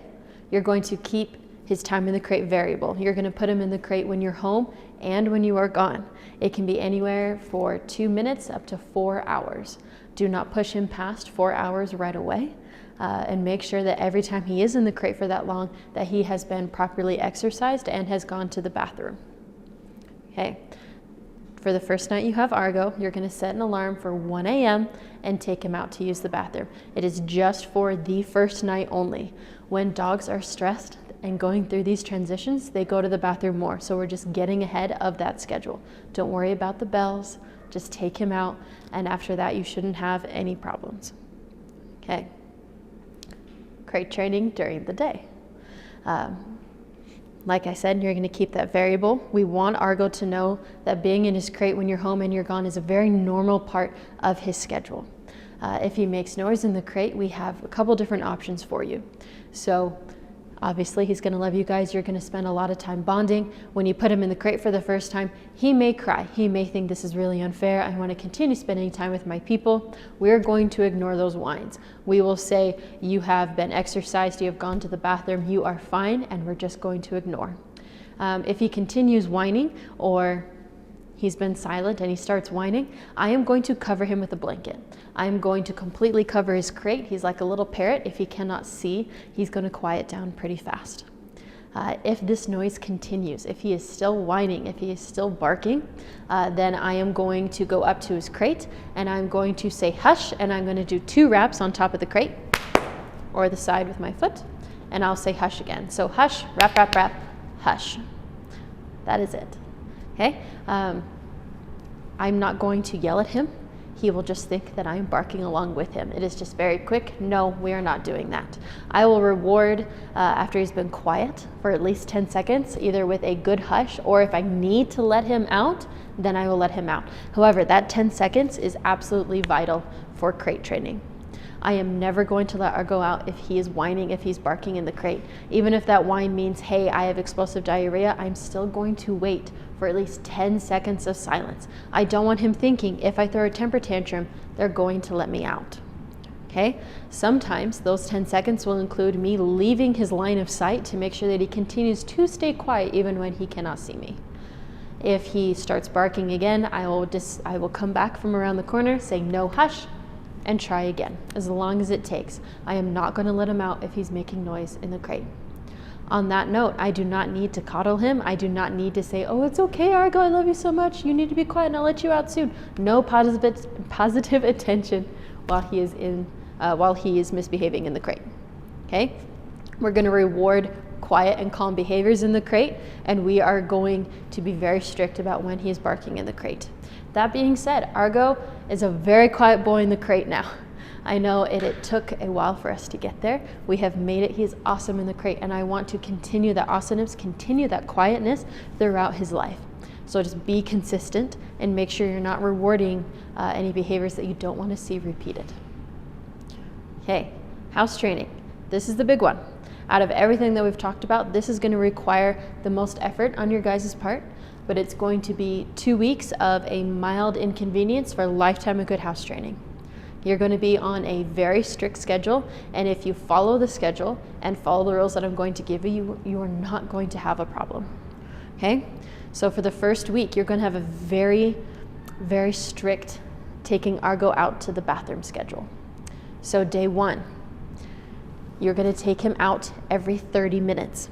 you're going to keep his time in the crate variable. You're going to put him in the crate when you're home and when you are gone. It can be anywhere for 2 minutes up to 4 hours. Do not push him past 4 hours right away. And make sure that every time he is in the crate for that long, that he has been properly exercised and has gone to the bathroom. Okay. For the first night you have Argo, you're going to set an alarm for 1 a.m. and take him out to use the bathroom. It is just for the first night only. When dogs are stressed and going through these transitions, they go to the bathroom more. So we're just getting ahead of that schedule. Don't worry about the bells. Just take him out. And after that, you shouldn't have any problems. Okay. Crate training during the day. Like I said, you're going to keep that variable. We want Argo to know that being in his crate when you're home and you're gone is a very normal part of his schedule. If he makes noise in the crate, we have a couple different options for you. So obviously he's going to love you guys. You're going to spend a lot of time bonding. When you put him in the crate for the first time, he may cry. He may think this is really unfair. I want to continue spending time with my people. We're going to ignore those whines. We will say, you have been exercised, you have gone to the bathroom, you are fine, and we're just going to ignore. If he continues whining or he's been silent and he starts whining, I am going to cover him with a blanket. I am going to completely cover his crate. He's like a little parrot. If he cannot see, he's going to quiet down pretty fast. If this noise continues, if he is still whining, if he is still barking, then I am going to go up to his crate and I'm going to say hush, and I'm going to do 2 raps on top of the crate or the side with my foot, and I'll say hush again. So hush, rap, rap, rap, hush. That is it. Okay? I'm not going to yell at him. He will just think that I'm barking along with him. It is just very quick. No, we are not doing that. I will reward after he's been quiet for at least 10 seconds, either with a good hush, or if I need to let him out, then I will let him out. However, that 10 seconds is absolutely vital for crate training. I am never going to let Argo out if he is whining, if he's barking in the crate. Even if that whine means, hey, I have explosive diarrhea, I'm still going to wait for at least 10 seconds of silence. I don't want him thinking if I throw a temper tantrum, they're going to let me out. Okay? Sometimes those 10 seconds will include me leaving his line of sight to make sure that he continues to stay quiet even when he cannot see me. If he starts barking again, I will come back from around the corner, say no, hush, and try again, as long as it takes. I am not going to let him out if he's making noise in the crate. On that note, I do not need to coddle him. I do not need to say, oh, it's okay, Argo, I love you so much. You need to be quiet and I'll let you out soon. No positive attention while he is misbehaving in the crate. Okay? We're going to reward quiet and calm behaviors in the crate, and we are going to be very strict about when he is barking in the crate. That being said, Argo is a very quiet boy in the crate now. I know it took a while for us to get there. We have made it. He is awesome in the crate, and I want to continue that awesomeness, continue that quietness throughout his life. So just be consistent and make sure you're not rewarding any behaviors that you don't want to see repeated. Okay, house training. This is the big one. Out of everything that we've talked about, this is going to require the most effort on your guys' part, but it's going to be 2 weeks of a mild inconvenience for a lifetime of good house training. You're going to be on a very strict schedule, and if you follow the schedule and follow the rules that I'm going to give you, you are not going to have a problem. Okay? So for the first week, you're going to have a very, very strict taking Argo out to the bathroom schedule. So day 1, you're going to take him out every 30 minutes.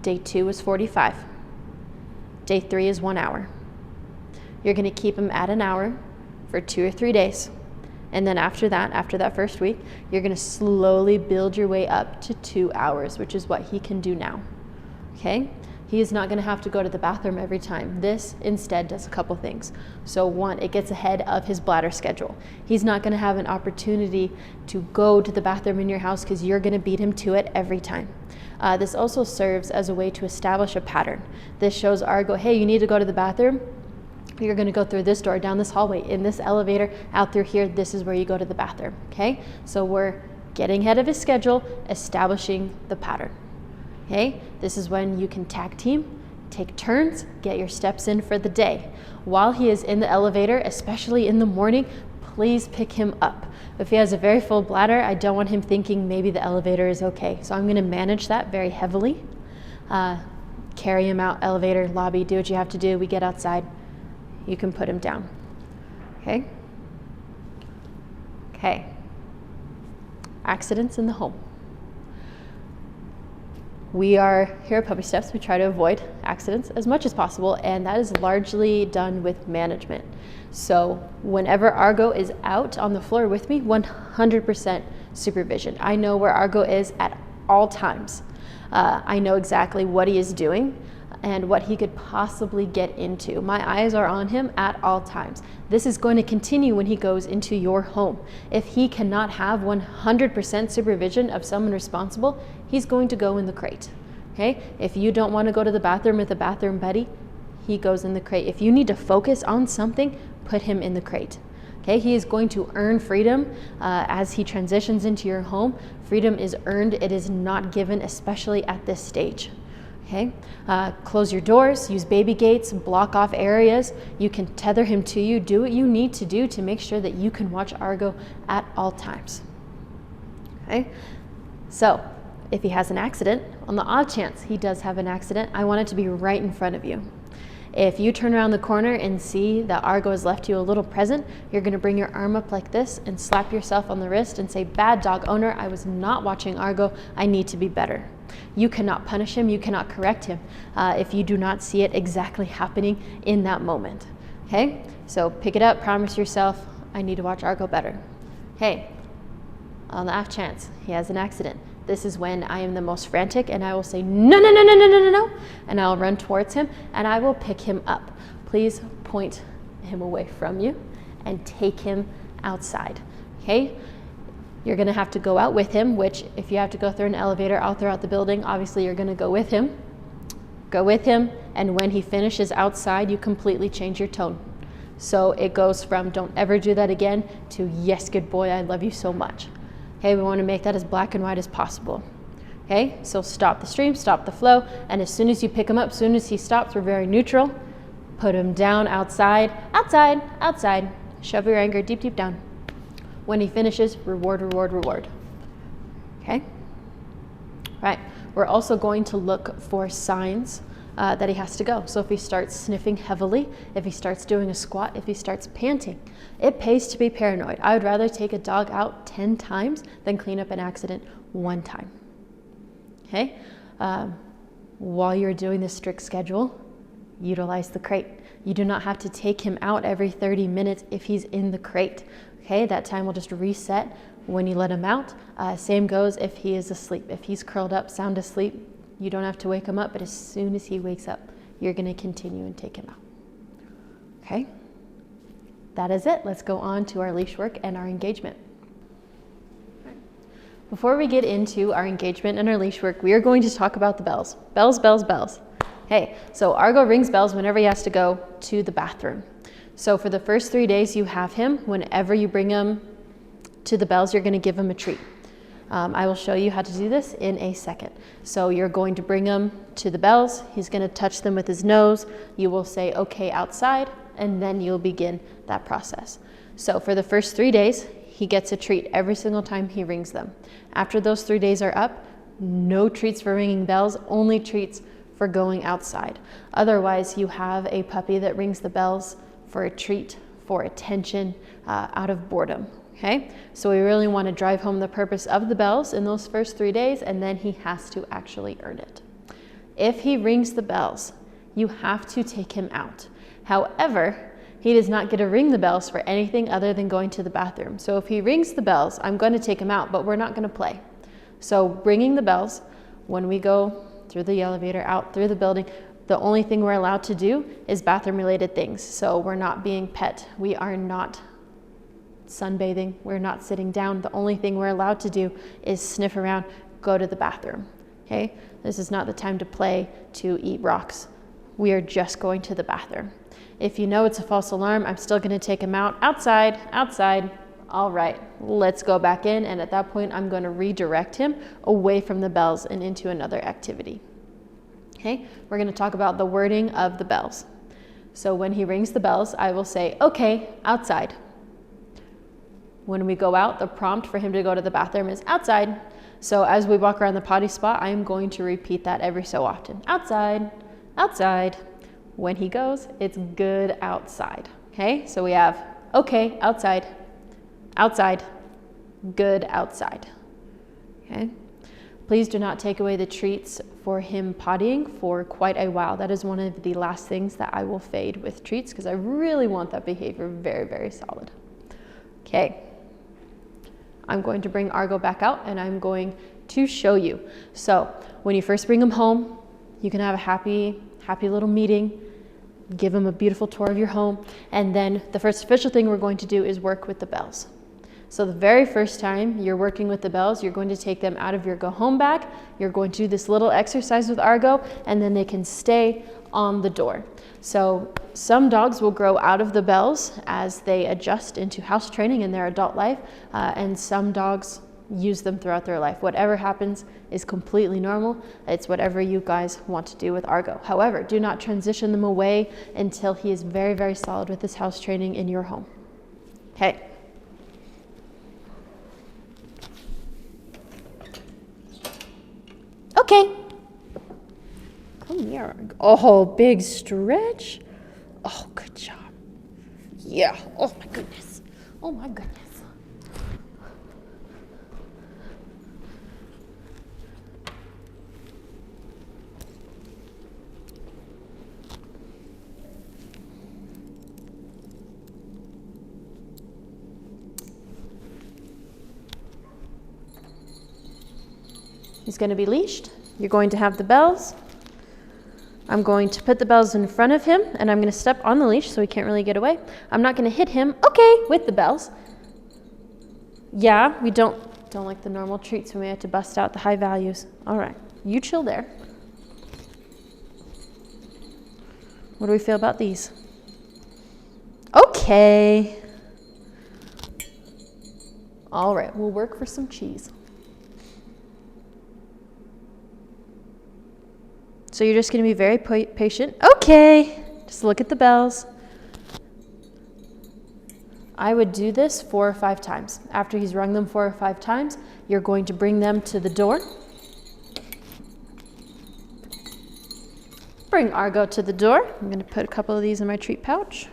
Day 2 is 45. Day 3 is 1 hour. You're going to keep him at an hour for 2 or 3 days. And then after that first week, you're going to slowly build your way up to 2 hours, which is what he can do now. Okay? He is not going to have to go to the bathroom every time. This instead does a couple things. So 1, it gets ahead of his bladder schedule. He's not going to have an opportunity to go to the bathroom in your house because you're going to beat him to it every time. This also serves as a way to establish a pattern. This shows Argo, hey, you need to go to the bathroom. You're going to go through this door, down this hallway, in this elevator, out through here. This is where you go to the bathroom. Okay? So we're getting ahead of his schedule, establishing the pattern. Okay? This is when you can tag team, take turns, get your steps in for the day. While he is in the elevator, especially in the morning, please pick him up. If he has a very full bladder, I don't want him thinking maybe the elevator is okay. So I'm going to manage that very heavily. Carry him out, elevator, lobby, do what you have to do. We get outside. You can put him down. Okay? Okay. Accidents in the home. We are here at Puppy Steps. We try to avoid accidents as much as possible, and that is largely done with management. So whenever Argo is out on the floor with me, 100% supervision. I know where Argo is at all times. I know exactly what he is doing and what he could possibly get into. My eyes are on him at all times. This is going to continue when he goes into your home. If he cannot have 100% supervision of someone responsible, he's going to go in the crate. Okay? If you don't want to go to the bathroom with a bathroom buddy, he goes in the crate. If you need to focus on something, put him in the crate. Okay? He is going to earn freedom as he transitions into your home. Freedom is earned. It is not given, especially at this stage. Okay, close your doors, use baby gates, block off areas. You can tether him to you. Do what you need to do to make sure that you can watch Argo at all times. Okay, so if he has an accident, on the odd chance he does have an accident, I want it to be right in front of you. If you turn around the corner and see that Argo has left you a little present, you're gonna bring your arm up like this and slap yourself on the wrist and say, bad dog owner, I was not watching Argo, I need to be better. You cannot punish him, you cannot correct him if you do not see it exactly happening in that moment, okay? So pick it up, promise yourself, I need to watch Argo better. Hey, on the off chance he has an accident, this is when I am the most frantic and I will say, no, no, no, no, no, no, no, no, and I'll run towards him and I will pick him up. Please point him away from you and take him outside, okay? You're gonna have to go out with him, which if you have to go through an elevator all throughout the building, obviously you're gonna go with him. Go with him, and when he finishes outside, you completely change your tone. So it goes from don't ever do that again to yes, good boy, I love you so much. Okay, we wanna make that as black and white as possible. Okay, so stop the stream, stop the flow, and as soon as you pick him up, as soon as he stops, we're very neutral. Put him down outside, outside, outside. Shove your anger deep, deep down. When he finishes, reward, reward, reward. Okay? Right. We're also going to look for signs that he has to go. So if he starts sniffing heavily, if he starts doing a squat, if he starts panting, it pays to be paranoid. I would rather take a dog out 10 times than clean up an accident 1 time. Okay? While you're doing this strict schedule, utilize the crate. You do not have to take him out every 30 minutes if he's in the crate. Okay, that time will just reset when you let him out. Same goes if he is asleep. If he's curled up, sound asleep, you don't have to wake him up, but as soon as he wakes up, you're gonna continue and take him out. Okay, that is it. Let's go on to our leash work and our engagement. Before we get into our engagement and our leash work, we are going to talk about the bells. Bells, bells, bells. Okay, so Argo rings bells whenever he has to go to the bathroom. So for the first 3 days you have him, whenever you bring him to the bells, you're gonna give him a treat. I will show you how to do this in a second. So you're going to bring him to the bells, he's gonna touch them with his nose, you will say, okay, outside, and then you'll begin that process. So for the first 3 days, he gets a treat every single time he rings them. After those 3 days are up, no treats for ringing bells, only treats for going outside. Otherwise, you have a puppy that rings the bells for a treat, for attention, out of boredom, okay? So we really want to drive home the purpose of the bells in those first 3 days, and then he has to actually earn it. If he rings the bells, you have to take him out. However, he does not get to ring the bells for anything other than going to the bathroom. So if he rings the bells, I'm going to take him out, but we're not going to play. So ringing the bells, when we go through the elevator, out through the building, the only thing we're allowed to do is bathroom related things. So we're not being pet. We are not sunbathing. We're not sitting down. The only thing we're allowed to do is sniff around, go to the bathroom. Okay? This is not the time to play, to eat rocks. We are just going to the bathroom. If you know it's a false alarm, I'm still gonna take him out. Outside, outside. All right, let's go back in. And at that point, I'm gonna redirect him away from the bells and into another activity. Okay, we're gonna talk about the wording of the bells. So when he rings the bells, I will say, okay, outside. When we go out, the prompt for him to go to the bathroom is outside. So as we walk around the potty spot, I am going to repeat that every so often. Outside, outside. When he goes, it's good outside. Okay, so we have, okay, outside, outside, good outside. Okay. Please do not take away the treats for him pottying for quite a while. That is one of the last things that I will fade with treats because I really want that behavior very, very solid. Okay, I'm going to bring Argo back out and I'm going to show you. So when you first bring him home, you can have a happy little meeting, give him a beautiful tour of your home, and then the first official thing we're going to do is work with the bells. So the very first time you're working with the bells, you're going to take them out of your go home bag. You're going to do this little exercise with Argo, and then they can stay on the door. So some dogs will grow out of the bells as they adjust into house training in their adult life, and some dogs use them throughout their life. Whatever happens is completely normal. It's whatever you guys want to do with Argo. However, do not transition them away until he is very, very solid with his house training in your home. Okay. Okay. Come here. Oh, big stretch. Oh, good job. Yeah. Oh, my goodness. Oh, my goodness. He's going to be leashed. You're going to have the bells. I'm going to put the bells in front of him, and I'm going to step on the leash so he can't really get away. I'm not going to hit him, okay, with the bells. Yeah, we don't like the normal treats when we have to bust out the high values. All right, you chill there. What do we feel about these? Okay. All right, we'll work for some cheese. So you're just going to be very patient. Okay, just look at the bells. I would do this 4 or 5 times. After he's rung them 4 or 5 times, you're going to bring them to the door. Bring Argo to the door. I'm going to put a couple of these in my treat pouch.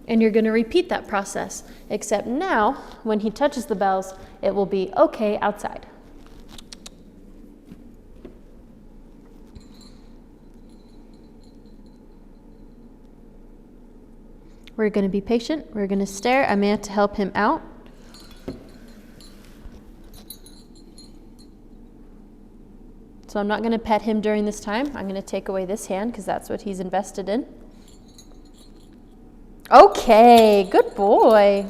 And you're going to repeat that process, except now, when he touches the bells, it will be okay outside. We're going to be patient. We're going to stare. I may have to help him out. So I'm not going to pet him during this time. I'm going to take away this hand because that's what he's invested in. Okay, good boy.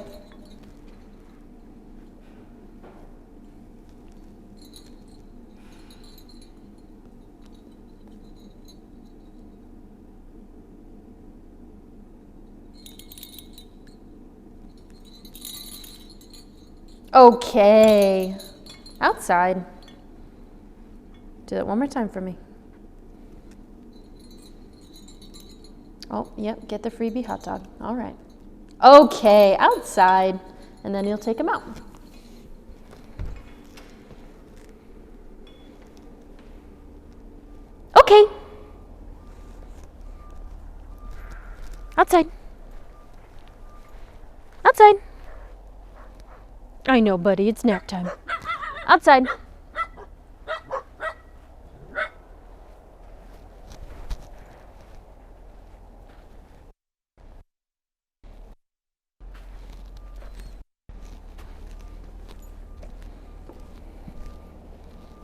Okay, outside. Do that one more time for me. Oh, yep, get the freebie hot dog. All right. Okay, outside. And then you'll take him out. Okay. Outside. Outside. I know, buddy, it's nap time. Outside.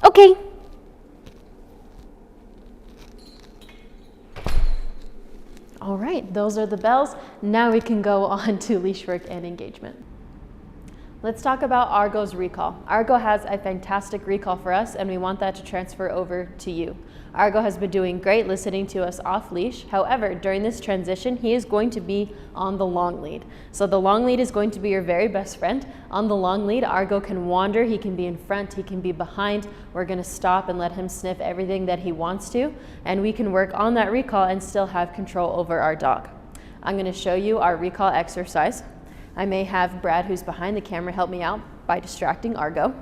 Okay. All right, those are the bells. Now we can go on to leash work and engagement. Let's talk about Argo's recall. Argo has a fantastic recall for us, and we want that to transfer over to you. Argo has been doing great listening to us off leash. However, during this transition, he is going to be on the long lead. So the long lead is going to be your very best friend. On the long lead, Argo can wander, he can be in front, he can be behind. We're gonna stop and let him sniff everything that he wants to, and we can work on that recall and still have control over our dog. I'm gonna show you our recall exercise. I may have Brad, who's behind the camera, help me out by distracting Argo.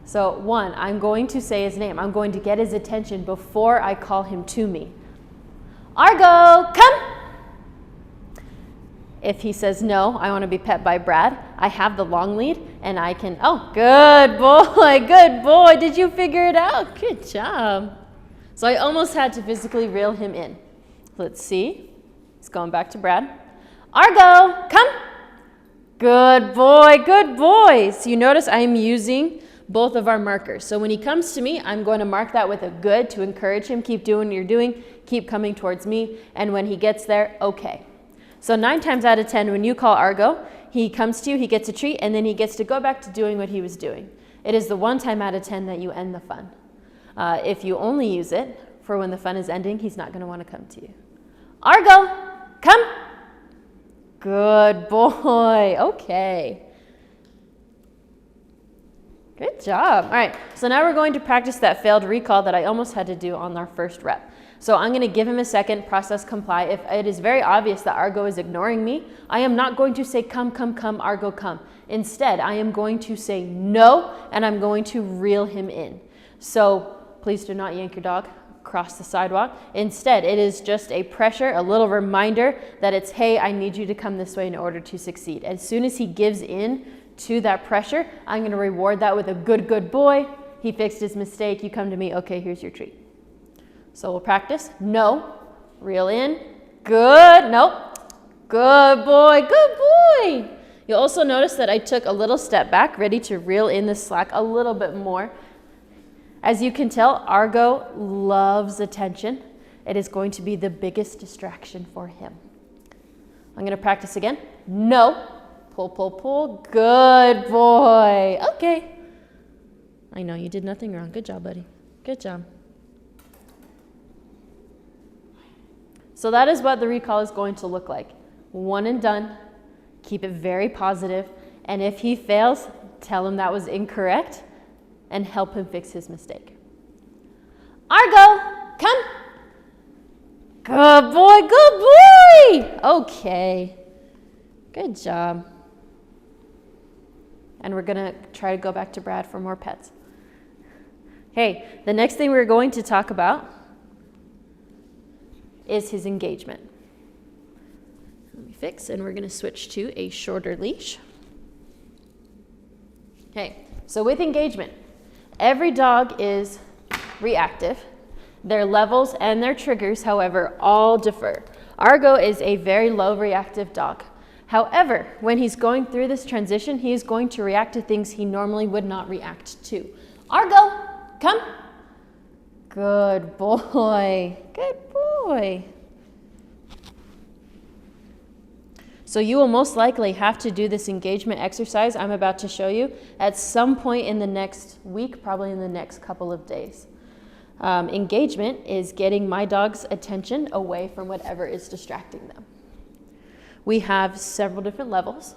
So 1, I'm going to say his name. I'm going to get his attention before I call him to me. Argo, come! If he says no, I want to be pet by Brad, I have the long lead and I can, oh, good boy, good boy. Did you figure it out? Good job. So I almost had to physically reel him in. Let's see. He's going back to Brad. Argo, come! Good boy, good boy. So you notice I'm using both of our markers. So when he comes to me, I'm going to mark that with a good to encourage him. Keep doing what you're doing. Keep coming towards me. And when he gets there, okay. So 9 times out of 10, when you call Argo, he comes to you, he gets a treat, and then he gets to go back to doing what he was doing. It is the 1 time out of 10 that you end the fun. If you only use it for when the fun is ending, he's not going to want to come to you. Argo, come. Good boy. Okay. Good job. All right, so now we're going to practice that failed recall that I almost had to do on our first rep. So I'm going to give him a second, process comply. If it is very obvious that Argo is ignoring me, I am not going to say, come, come, come, Argo, come. Instead, I am going to say no, and I'm going to reel him in. So please do not yank your dog across the sidewalk. Instead, it is just a pressure, a little reminder that it's, hey, I need you to come this way in order to succeed. As soon as he gives in to that pressure, I'm going to reward that with a good, good boy. He fixed his mistake. You come to me. Okay, here's your treat. So we'll practice. No. Reel in. Good. Nope. Good boy. Good boy. You'll also notice that I took a little step back, ready to reel in the slack a little bit more. As you can tell, Argo loves attention. It is going to be the biggest distraction for him. I'm going to practice again. No. Pull, pull, pull. Good boy. Okay. I know you did nothing wrong. Good job, buddy. Good job. So that is what the recall is going to look like. One and done. Keep it very positive. And if he fails, tell him that was incorrect and help him fix his mistake. Argo, come. Good boy, good boy. Okay. Good job. And we're going to try to go back to Brad for more pets. Hey, the next thing we're going to talk about is his engagement. Let me fix, and we're going to switch to a shorter leash. Okay, so with engagement, every dog is reactive. Their levels and their triggers, however, all differ. Argo is a very low reactive dog. However, when he's going through this transition, he is going to react to things he normally would not react to. Argo, come. Good boy. Good boy. So you will most likely have to do this engagement exercise I'm about to show you at some point in the next week, probably in the next couple of days. Engagement is getting my dog's attention away from whatever is distracting them. We have several different levels.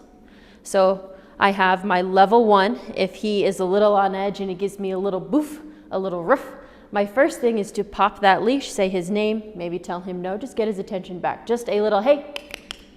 So I have my level 1. If he is a little on edge and he gives me a little boof, a little ruff, my first thing is to pop that leash, say his name, maybe tell him no, just get his attention back. Just a little, hey,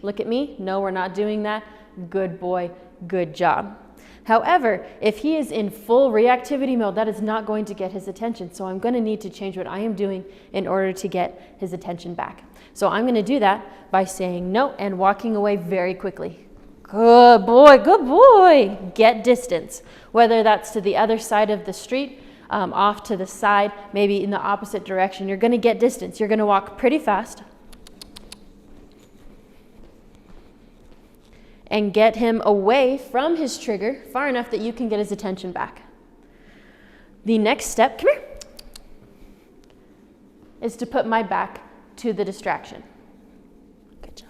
look at me. No, we're not doing that. Good boy, good job. However, if he is in full reactivity mode, that is not going to get his attention. So I'm going to need to change what I am doing in order to get his attention back. So I'm going to do that by saying no and walking away very quickly. Good boy, good boy. Get distance, whether that's to the other side of the street, off to the side, maybe in the opposite direction. You're going to get distance. You're going to walk pretty fast and get him away from his trigger far enough that you can get his attention back. The next step, come here, is to put my back to the distraction. Good job.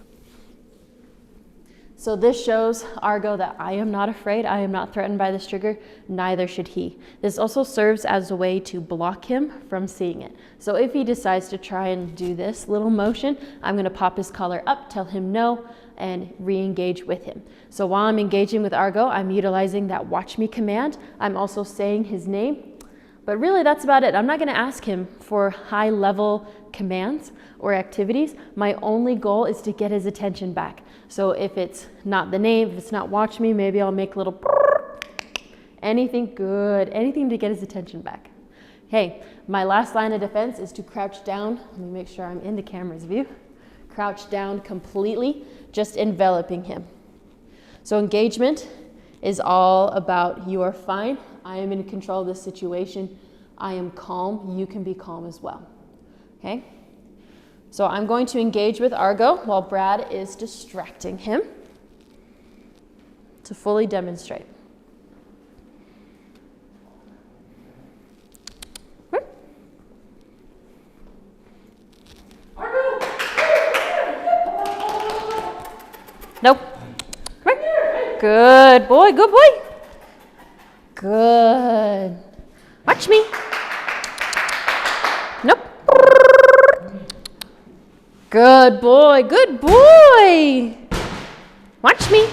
So this shows Argo that I am not afraid, I am not threatened by this trigger, neither should he. This also serves as a way to block him from seeing it. So if he decides to try and do this little motion, I'm gonna pop his collar up, tell him no, and re-engage with him. So while I'm engaging with Argo, I'm utilizing that watch me command. I'm also saying his name, but really that's about it. I'm not gonna ask him for high level commands or activities. My only goal is to get his attention back. So if it's not the name, if it's not watch me, maybe I'll make a little anything good, anything to get his attention back. Hey, my last line of defense is to crouch down. Let me make sure I'm in the camera's view. Crouch down completely, just enveloping him. So engagement is all about you are fine, I am in control of this situation, I am calm, you can be calm as well. Okay? So I'm going to engage with Argo while Brad is distracting him to fully demonstrate. Nope. Come here. Good boy, good boy. Good. Watch me. Nope. Good boy, good boy. Watch me.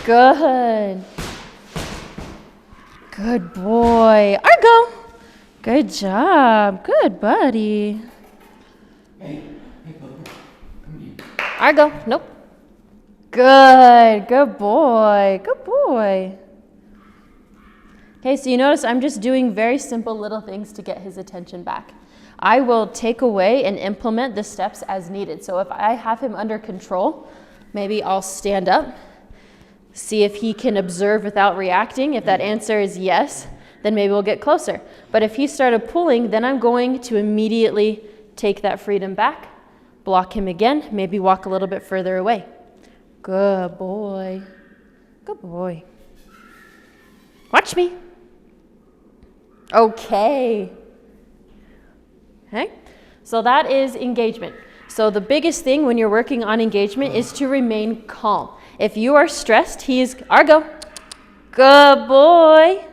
Good. Good boy. Argo. Good job. Good buddy. Argo. Nope. Good. Good boy. Good boy. Okay, so you notice I'm just doing very simple little things to get his attention back. I will take away and implement the steps as needed. So if I have him under control, maybe I'll stand up, see if he can observe without reacting. If that answer is yes, then maybe we'll get closer. But if he started pulling, then I'm going to immediately take that freedom back, block him again, maybe walk a little bit further away. Good boy. Good boy. Watch me. Okay. Okay. So that is engagement. So the biggest thing when you're working on engagement is to remain calm. If you are stressed, Argo. Good boy.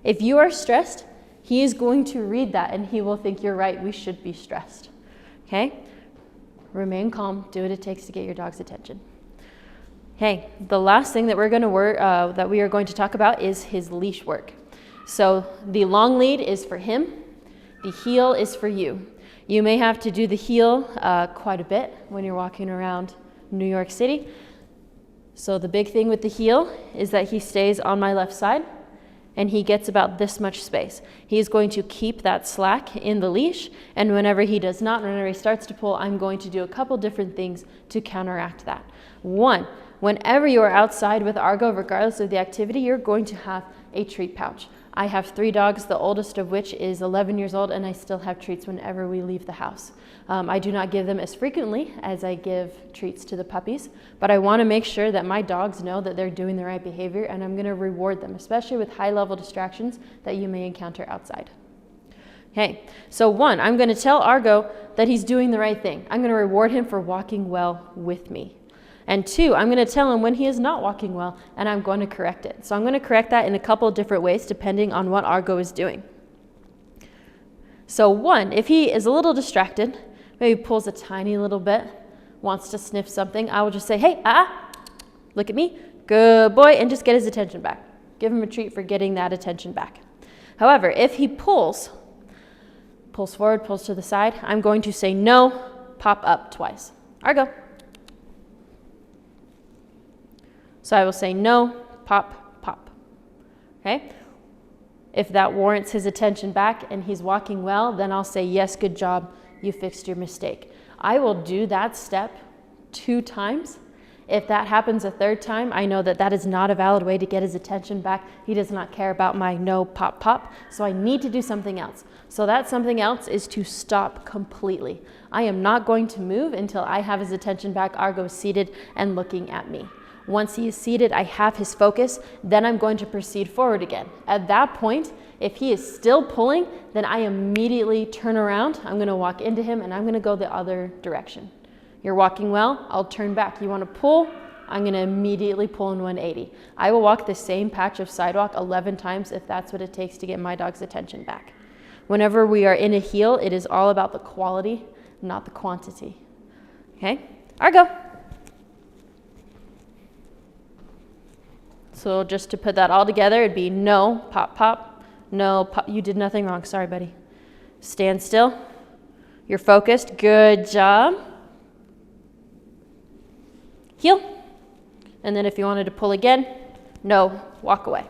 If you are stressed, he is going to read that and he will think you're right. We should be stressed. Okay. Remain calm. Do what it takes to get your dog's attention. Okay. The last thing that we are going to talk about is his leash work. So the long lead is for him. The heel is for you. You may have to do the heel quite a bit when you're walking around New York City. So the big thing with the heel is that he stays on my left side and he gets about this much space. He's going to keep that slack in the leash, and whenever he does not, whenever he starts to pull, I'm going to do a couple different things to counteract that. One, whenever you are outside with Argo, regardless of the activity, you're going to have a treat pouch. I have 3 dogs, the oldest of which is 11 years old, and I still have treats whenever we leave the house. I do not give them as frequently as I give treats to the puppies, but I want to make sure that my dogs know that they're doing the right behavior, and I'm going to reward them, especially with high-level distractions that you may encounter outside. Okay, so 1, I'm going to tell Argo that he's doing the right thing. I'm going to reward him for walking well with me. And 2, I'm going to tell him when he is not walking well, and I'm going to correct it. So I'm going to correct that in a couple of different ways depending on what Argo is doing. So 1, if he is a little distracted, maybe pulls a tiny little bit, wants to sniff something, I will just say, hey, look at me, good boy, and just get his attention back. Give him a treat for getting that attention back. However, if he pulls forward, pulls to the side, I'm going to say no, pop up twice. Argo. So I will say no, pop, pop. Okay? If that warrants his attention back and he's walking well, then I'll say, yes, good job, you fixed your mistake. I will do that step 2 times. If that happens a 3rd time, I know that that is not a valid way to get his attention back. He does not care about my no, pop, pop. So I need to do something else. So that something else is to stop completely. I am not going to move until I have his attention back. Argo is seated and looking at me. Once he is seated, I have his focus, then I'm going to proceed forward again. At that point, if he is still pulling, then I immediately turn around. I'm going to walk into him and I'm going to go the other direction. You're walking well, I'll turn back. You want to pull, I'm going to immediately pull in 180. I will walk the same patch of sidewalk 11 times if that's what it takes to get my dog's attention back. Whenever we are in a heel, it is all about the quality, not the quantity. Okay, Argo. So just to put that all together, it'd be no, pop, pop, no, pop. You did nothing wrong. Sorry, buddy. Stand still. You're focused. Good job. Heel. And then if you wanted to pull again, no, walk away.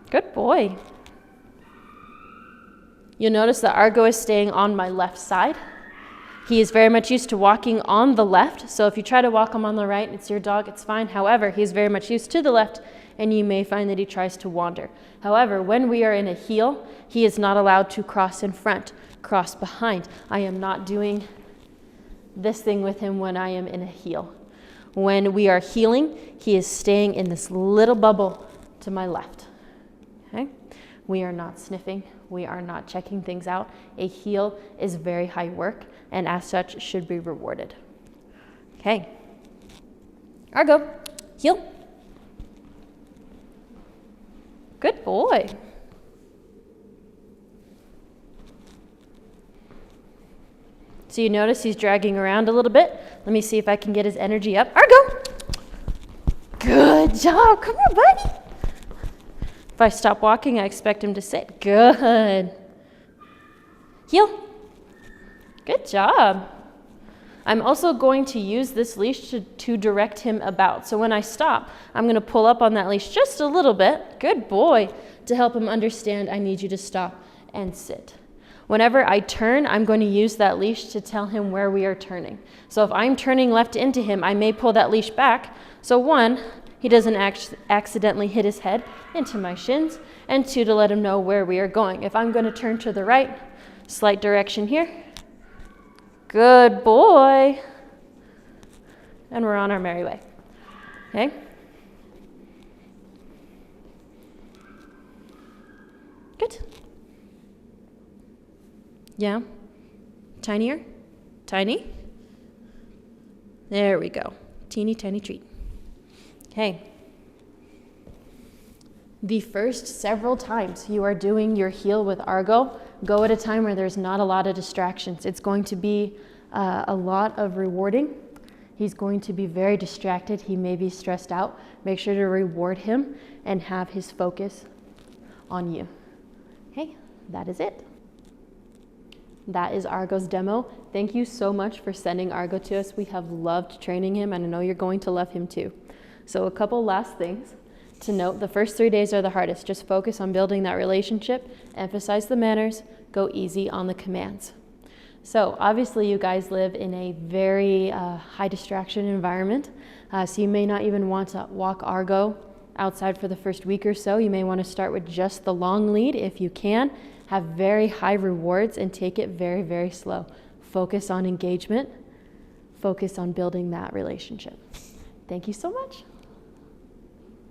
Good boy. You'll notice that Argo is staying on my left side. He is very much used to walking on the left, so if you try to walk him on the right, it's your dog, it's fine. However, he's very much used to the left, and you may find that he tries to wander. However, when we are in a heel, he is not allowed to cross in front, cross behind. I am not doing this thing with him when I am in a heel. When we are heeling, he is staying in this little bubble to my left. Okay? We are not sniffing. We are not checking things out. A heel is very high work, and as such should be rewarded. Okay. Argo, heel. Good boy. So you notice he's dragging around a little bit. Let me see if I can get his energy up. Argo! Good job. Come here, buddy. If I stop walking, I expect him to sit. Good. Heel. Good job. I'm also going to use this leash to direct him about. So when I stop, I'm going to pull up on that leash just a little bit. Good boy. To help him understand, I need you to stop and sit. Whenever I turn, I'm going to use that leash to tell him where we are turning. So if I'm turning left into him, I may pull that leash back. So 1, he doesn't accidentally hit his head into my shins, and 2, to let him know where we are going. If I'm going to turn to the right, slight direction here. Good boy. And we're on our merry way. Okay? Good. Yeah. Tinier? Tiny? There we go. Teeny tiny treat. Okay. The first several times you are doing your heel with Argo, go at a time where there's not a lot of distractions. It's going to be a lot of rewarding. He's going to be very distracted. He may be stressed out. Make sure to reward him and have his focus on you. Okay, that is it. That is Argo's demo. Thank you so much for sending Argo to us. We have loved training him, and I know you're going to love him too. So a couple last things to note. The first 3 days are the hardest. Just focus on building that relationship, emphasize the manners, go easy on the commands. So obviously you guys live in a very high distraction environment, so you may not even want to walk Argo outside for the first week or so. You may want to start with just the long lead if you can. Have very high rewards and take it very, very slow. Focus on engagement. Focus on building that relationship. Thank you so much.